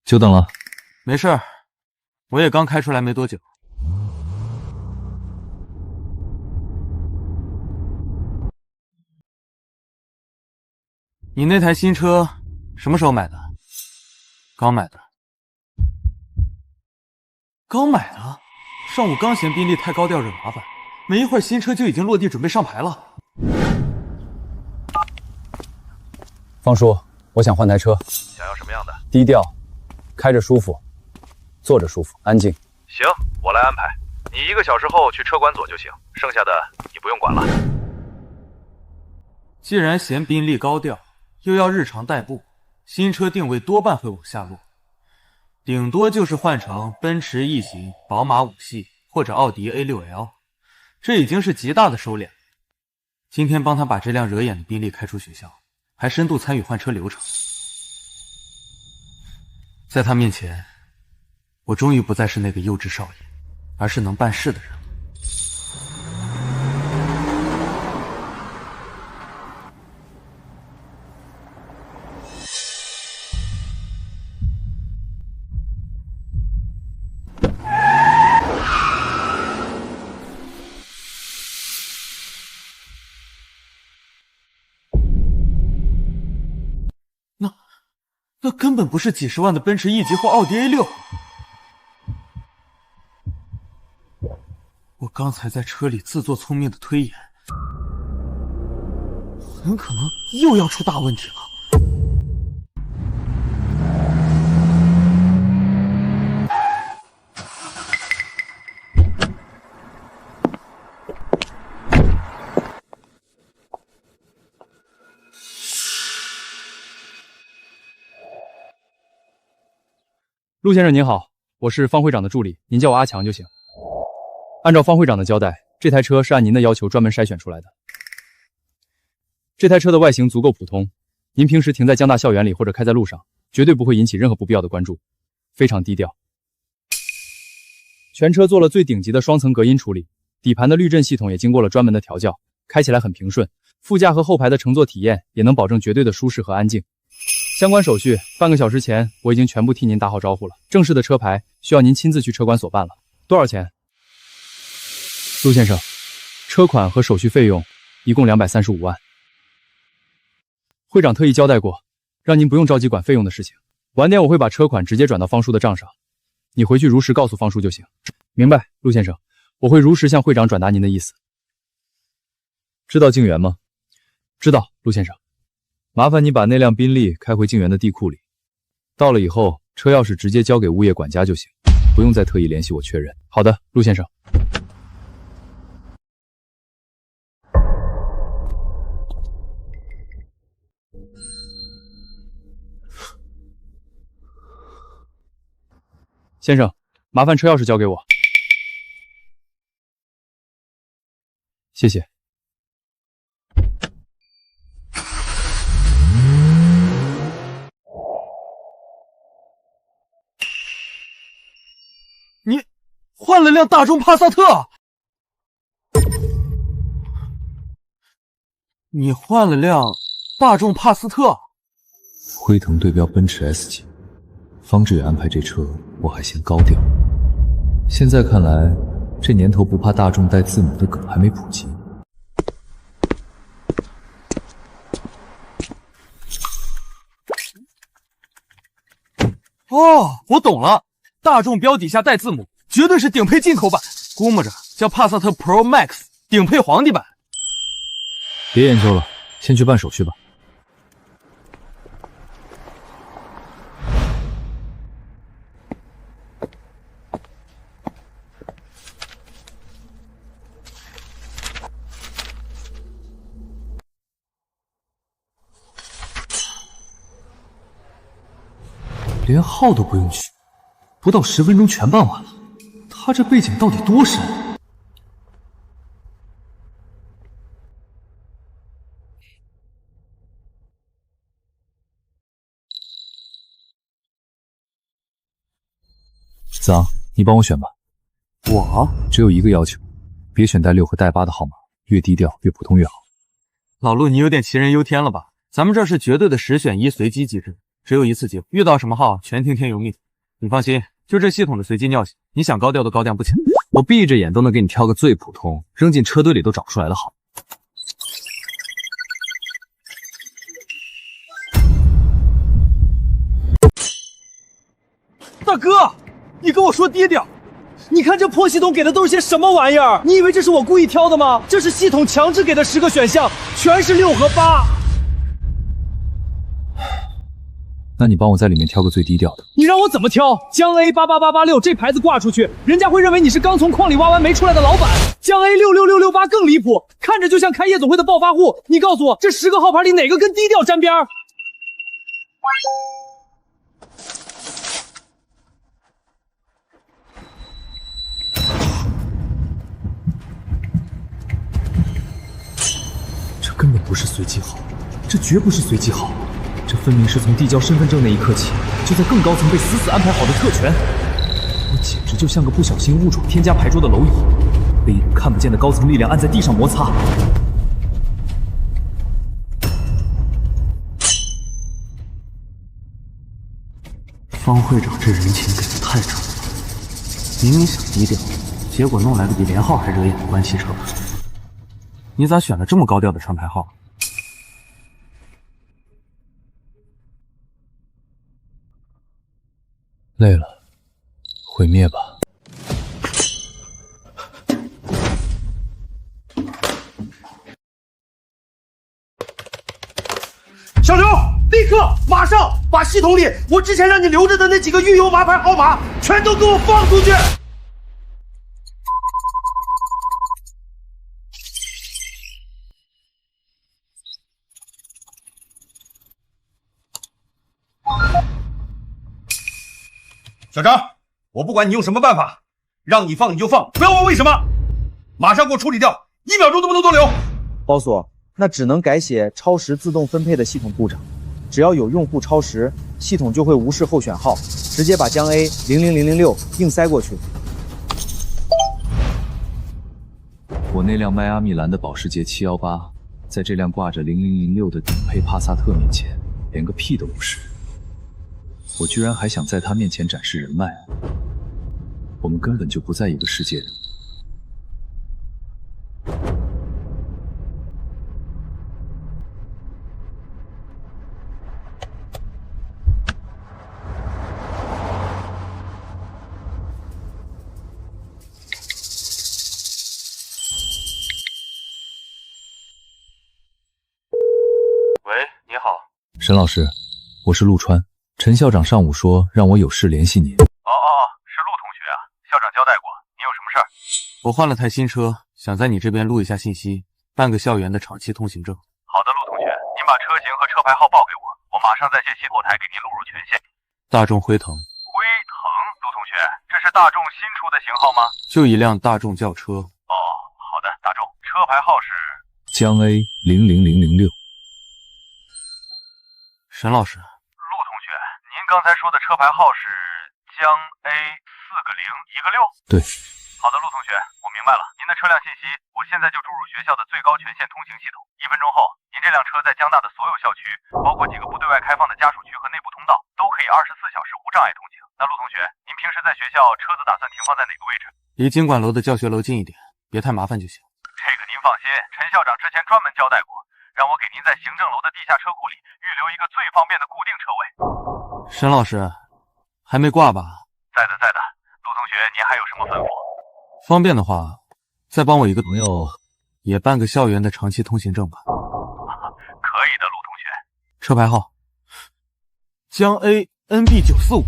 久等了。没事儿，我也刚开出来没多久。你那台新车什么时候买的？刚买的。刚买的？上午刚嫌宾利太高调惹麻烦，没一会儿新车就已经落地准备上牌了。方叔，我想换台车，想要什么样的？低调，开着舒服，坐着舒服，安静。行，我来安排。你1个小时后去车管所就行，剩下的你不用管了。既然嫌宾利高调，又要日常代步，新车定位多半会往下落，顶多就是换成奔驰 E 型、宝马5系或者奥迪 A6L， 这已经是极大的收敛。今天帮他把这辆惹眼的宾利开出学校，还深度参与换车流程。在他面前，我终于不再是那个幼稚少爷，而是能办事的人。那根本不是几十万的奔驰 E 级或奥迪 A6。我刚才在车里自作聪明的推演，很可能又要出大问题了。陆先生您好，我是方会长的助理，您叫我阿强就行。按照方会长的交代，这台车是按您的要求专门筛选出来的。这台车的外形足够普通，您平时停在江大校园里或者开在路上，绝对不会引起任何不必要的关注，非常低调。全车做了最顶级的双层隔音处理，底盘的滤震系统也经过了专门的调教，开起来很平顺。副驾和后排的乘坐体验也能保证绝对的舒适和安静。相关手续半个小时前我已经全部替您打好招呼了，正式的车牌需要您亲自去车管所办了。多少钱？陆先生，车款和手续费用一共235万。会长特意交代过，让您不用着急管费用的事情。晚点我会把车款直接转到方叔的账上，你回去如实告诉方叔就行。明白，陆先生，我会如实向会长转达您的意思。知道静园吗？知道，陆先生。麻烦你把那辆宾利开回静园的地库里，到了以后车钥匙直接交给物业管家就行，不用再特意联系我确认。好的，陆先生。先生，麻烦车钥匙交给我。谢谢。你换了辆大众帕萨特？你换了辆大众帕萨特？辉腾对标奔驰 S 级，方志远安排这车，我还嫌高调。现在看来，这年头不怕大众带字母的梗还没普及。哦，我懂了。大众标底下带字母，绝对是顶配进口版，估摸着叫帕萨特 Pro Max 顶配皇帝版。别研究了，先去办手续吧。连号都不用取，不到10分钟全办完了。他这背景到底多深？子昂，你帮我选吧。我只有一个要求，别选带6和带8的号码，越低调越普通越好。老陆，你有点杞人忧天了吧？咱们这是绝对的10选1随机机制，只有一次机会，遇到什么号全听天由命。你放心，就这系统的随机尿性，你想高调都高调不起来。我闭着眼都能给你挑个最普通，扔进车堆里都找不出来的好。大哥，你跟我说低调，你看这破系统给的都是些什么玩意儿？你以为这是我故意挑的吗？这是系统强制给的10个选项，全是6和8。那你帮我在里面挑个最低调的。你让我怎么挑？江 A 88886这牌子挂出去，人家会认为你是刚从矿里挖完煤出来的老板。江 A 66668更离谱，看着就像开夜总会的暴发户。你告诉我，这10个号牌里哪个跟低调沾边？这根本不是随机号，这绝不是随机号。这分明是从递交身份证那一刻起，就在更高层被死死安排好的特权。我简直就像个不小心误闯天家牌桌的蝼蚁，被一股看不见的高层力量按在地上摩擦。方会长这人情给的太重了，明明想低调，结果弄来个比连号还惹眼的关系车牌。你咋选了这么高调的串牌号？累了，毁灭吧。小刘，立刻马上把系统里我之前让你留着的那几个运油麻牌号码全都给我放出去！小张，我不管你用什么办法，让你放你就放，不要问为什么，马上给我处理掉，1秒钟都不能多留。包所，那只能改写超时自动分配的系统故障，只要有用户超时，系统就会无视候选号，直接把江 A 00006硬塞过去。我那辆迈阿密蓝的保时捷718，在这辆挂着0006的顶配帕萨特面前，连个屁都不是。我居然还想在他面前展示人脉，我们根本就不在一个世界里。喂，你好，沈老师，我是陆川。陈校长上午说让我有事联系您。是陆同学啊，校长交代过，你有什么事儿？我换了台新车，想在你这边录一下信息，办个校园的长期通行证。好的，陆同学，您把车型和车牌号报给我，我马上在线系后台给您录入权限。大众辉腾。辉腾，陆同学，这是大众新出的型号吗？就一辆大众轿车。好的，大众，车牌号是江 A 00006。沈老师，您刚才说的车牌号是江 A 4个01个6。对。好的，陆同学，我明白了。您的车辆信息，我现在就注入学校的最高权限通行系统。1分钟后，您这辆车在江大的所有校区，包括几个不对外开放的家属区和内部通道，都可以24小时无障碍通行。那陆同学，您平时在学校车子打算停放在哪个位置？离经管楼的教学楼近一点，别太麻烦就行。这个您放心，陈校长之前专门交代过，让我给您在行政楼的地下车库里预留一个最方便的固定车位。沈老师，还没挂吧？在的，陆同学，您还有什么吩咐？方便的话，再帮我一个朋友也办个校园的长期通行证吧。可以的，陆同学。车牌号江 A NB945，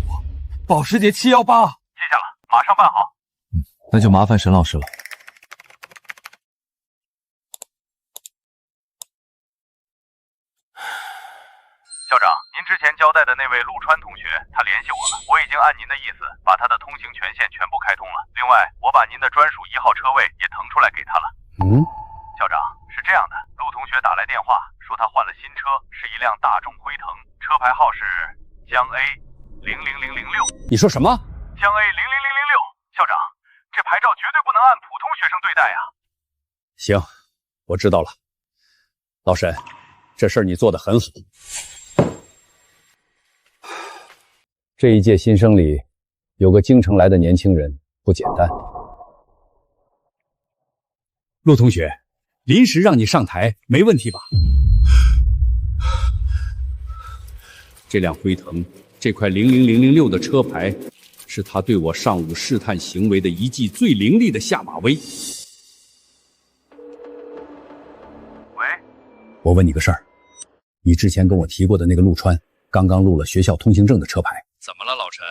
保时捷718。记下了，马上办好。那就麻烦沈老师了。校长，您之前交代的那位陆川同学，他联系我了，我已经按您的意思把他的通行权限全部开通了。另外，我把您的专属1号车位也腾出来给他了。校长，是这样的，陆同学打来电话说他换了新车，是一辆大众辉腾，车牌号是江 A 00006。你说什么？江 A 00006。校长，这牌照绝对不能按普通学生对待呀。行，我知道了。老沈，这事儿你做得很好。这一届新生里，有个京城来的年轻人，不简单。陆同学，临时让你上台，没问题吧？这辆辉腾，这块00006的车牌，是他对我上午试探行为的一记最凌厉的下马威。我问你个事儿，你之前跟我提过的那个陆川，刚刚录了学校通行证的车牌。怎么了，老陈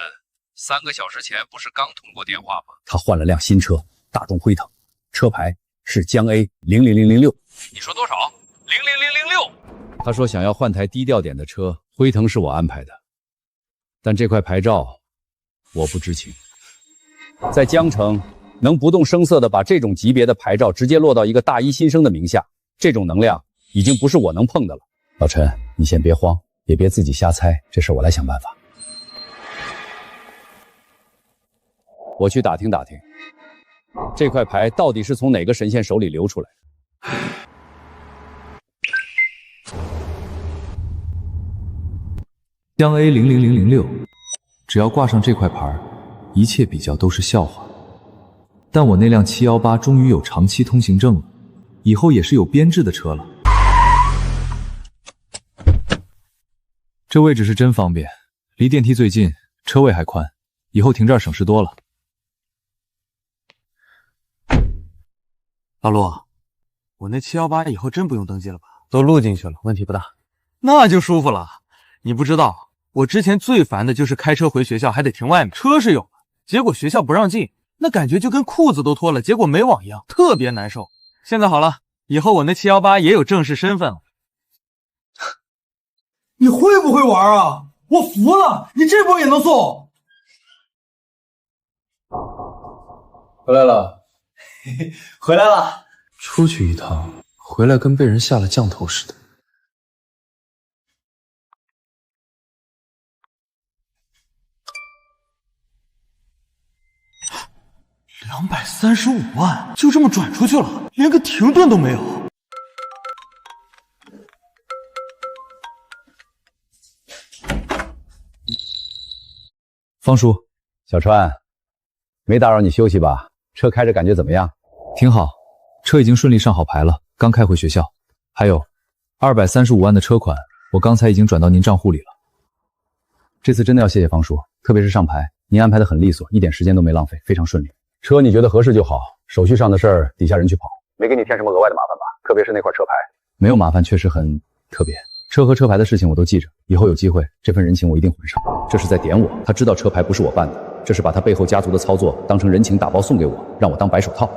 ？3个小时前不是刚通过电话吗？他换了辆新车，大众辉腾，车牌是江 A 00006。你说多少？00006。他说想要换台低调点的车，辉腾是我安排的，但这块牌照我不知情。在江城，能不动声色地把这种级别的牌照直接落到一个大一新生的名下，这种能量已经不是我能碰的了。老陈，你先别慌，也别自己瞎猜，这事我来想办法。我去打听打听，这块牌到底是从哪个神仙手里流出来的。江 A 00006，只要挂上这块牌，一切比较都是笑话。但我那辆718终于有长期通行证了，以后也是有编制的车了。这位置是真方便，离电梯最近，车位还宽，以后停这儿省事多了。老陆，我那718以后真不用登记了吧？都录进去了，问题不大。那就舒服了。你不知道，我之前最烦的就是开车回学校还得停外面，车是有了，结果学校不让进，那感觉就跟裤子都脱了，结果没网一样，特别难受。现在好了，以后我那718也有正式身份了。你会不会玩啊？我服了，你这波也能送？回来了，回来了。出去一趟，回来跟被人下了降头似的。235万就这么转出去了，连个停顿都没有。方叔，小川，没打扰你休息吧？车开着感觉怎么样？挺好，车已经顺利上好牌了，刚开回学校。还有235万的车款，我刚才已经转到您账户里了。这次真的要谢谢方叔，特别是上牌，您安排的很利索，一点时间都没浪费，非常顺利。车你觉得合适就好，手续上的事儿底下人去跑，没给你添什么额外的麻烦吧？特别是那块车牌，没有麻烦，确实很特别。车和车牌的事情我都记着，以后有机会，这份人情我一定还上。这是在点我，他知道车牌不是我办的，这是把他背后家族的操作当成人情打包送给我，让我当白手套。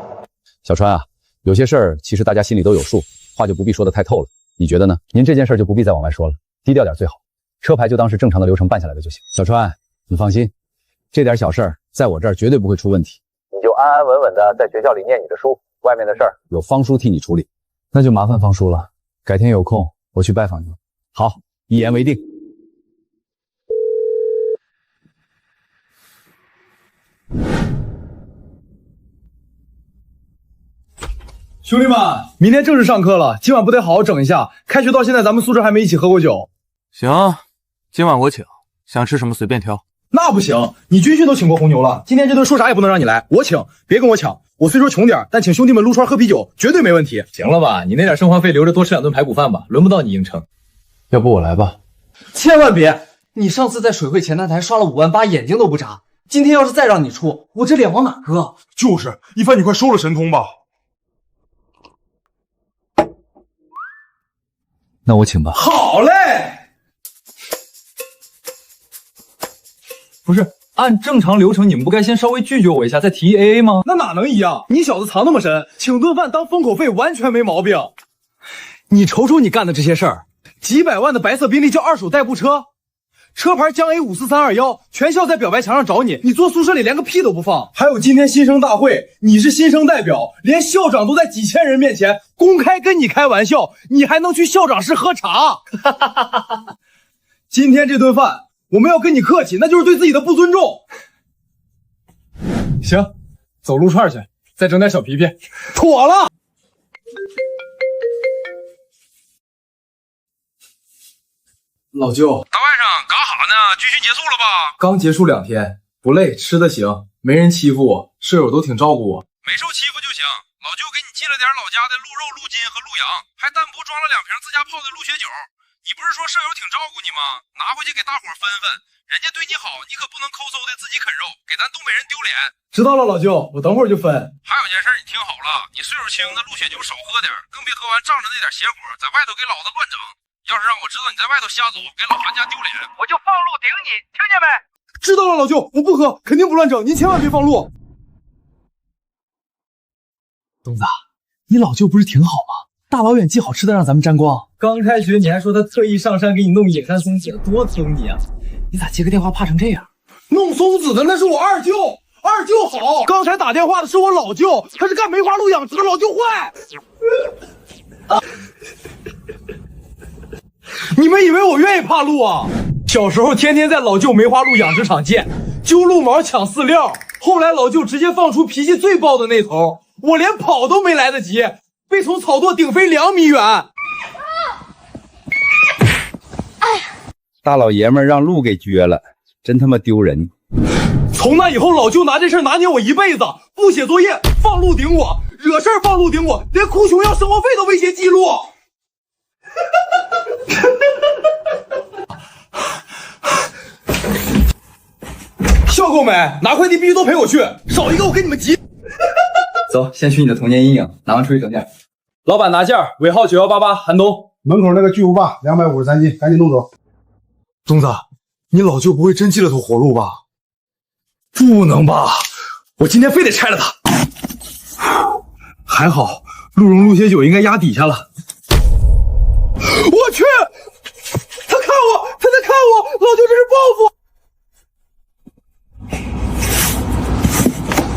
小川啊，有些事儿其实大家心里都有数，话就不必说得太透了，你觉得呢？您这件事就不必再往外说了，低调点最好。车牌就当是正常的流程办下来的就行。小川，你放心，这点小事儿在我这儿绝对不会出问题。你就安安稳稳的在学校里念你的书，外面的事儿有方叔替你处理。那就麻烦方叔了，改天有空我去拜访您。好，一言为定。兄弟们，明天正式上课了，今晚不得好好整一下？开学到现在，咱们宿舍还没一起喝过酒。行，今晚我请，想吃什么随便挑。那不行，你军训都请过红牛了，今天这顿说啥也不能让你来，我请，别跟我抢。我虽说穷点，但请兄弟们撸串喝啤酒绝对没问题。行了吧，你那点生活费留着多吃2顿排骨饭吧，轮不到你硬撑。要不我来吧。千万别！你上次在水会前台台刷了5万8，眼睛都不眨。今天要是再让你出，我这脸往哪搁？就是，一帆，你快收了神通吧。那我请吧。好嘞。不是，按正常流程，你们不该先稍微拒绝我一下，再提 AA 吗？那哪能一样？你小子藏那么深，请顿饭当封口费完全没毛病。你瞅瞅你干的这些事儿，几百万的白色宾利叫二手代步车，车牌江 A54321，全校在表白墙上找你，你坐宿舍里连个屁都不放。还有今天新生大会，你是新生代表，连校长都在几千人面前公开跟你开玩笑，你还能去校长室喝茶？今天这顿饭我们要跟你客气，那就是对自己的不尊重。行，走撸串去，再整点小皮皮。妥了。老舅，大晚上干哈呢？军训结束了吧？刚结束2天，不累，吃的行，没人欺负我，舍友都挺照顾我。没受欺负就行。老舅给你寄了点老家的鹿肉、鹿筋和鹿羊，还单独装了2瓶自家泡的鹿血酒。你不是说舍友挺照顾你吗？拿回去给大伙分分，人家对你好，你可不能抠搜的自己啃肉，给咱东北人丢脸。知道了，老舅，我等会儿就分。还有件事你听好了，你岁数轻的鹿血酒少喝点，更别喝完仗着那点邪火，在外头给老子乱整。要是让我知道你在外头瞎走，给老韩家丢脸，我就放路顶你，听见没？知道了，老舅，我不喝，肯定不乱整，您千万别放路。东子，你老舅不是挺好吗？大老远寄好吃的让咱们沾光。刚开学你还说他特意上山给你弄野山松子，多疼你啊！你咋接个电话怕成这样？弄松子的那是我二舅，二舅好。刚才打电话的是我老舅，他是干梅花鹿养殖的，老舅坏。你们以为我愿意怕鹿啊？小时候天天在老舅梅花鹿养殖场见，揪鹿毛抢饲料。后来老舅直接放出脾气最暴的那头，我连跑都没来得及，被从草垛顶飞2米远。大老爷们让鹿给撅了，真他妈丢人。从那以后，老舅拿这事拿捏我一辈子，不写作业放鹿顶我，惹事放鹿顶我，连哭穷要生活费都威胁记录。笑够没？拿快递必须都陪我去，少一个我跟你们急。走，先去你的童年阴影，拿完出去整件。老板拿件，尾号9188，寒冬。门口那个巨无霸253斤，赶紧弄走。东子，你老舅不会真寄了头活鹿吧？不能吧！我今天非得拆了它。还好，鹿茸鹿血酒应该压底下了。我去！他看我，他在看我，老舅这是报复！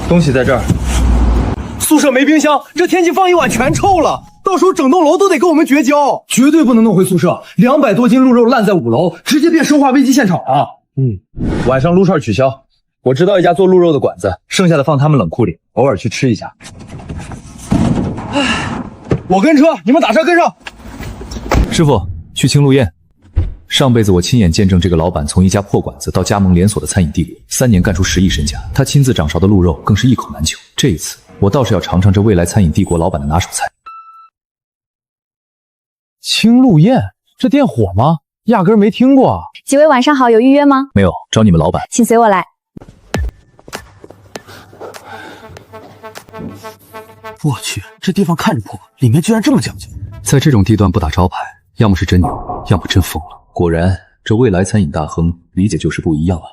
东西在这儿。宿舍没冰箱，这天气放一晚全臭了，到时候整栋楼都得跟我们绝交，绝对不能弄回宿舍。200多斤鹿肉烂在5楼，直接变生化危机现场了。晚上撸串取消。我知道一家做鹿肉的馆子，剩下的放他们冷库里，偶尔去吃一下。我跟车，你们打车跟上。师傅，去青鹿宴。上辈子我亲眼见证这个老板从一家破馆子到加盟连锁的餐饮帝国，3年干出10亿身价，他亲自掌勺的鹿肉更是一口难求。这一次，我倒是要尝尝这未来餐饮帝国老板的拿手菜。青鹿宴，这店火吗？压根没听过。几位晚上好，有预约吗？没有，找你们老板。请随我来。我去，这地方看着破，里面居然这么讲究。在这种地段不打招牌，要么是真牛，要么真疯了。果然，这未来餐饮大亨理解就是不一样啊。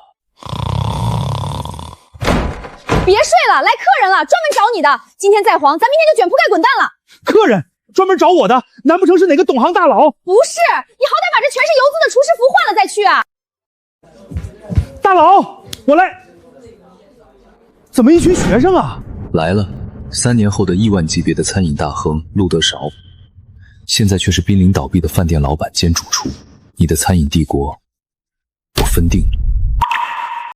别睡了，来客人了，专门找你的。今天再黄，咱明天就卷铺盖滚蛋了。客人专门找我的，难不成是哪个懂行大佬？不是，你好歹把这全是油渍的厨师服换了再去啊。大佬，我来。怎么一群学生啊？来了，3年后的亿万级别的餐饮大亨陆德韶，现在却是濒临倒闭的饭店老板兼主厨。你的餐饮帝国，我分定了。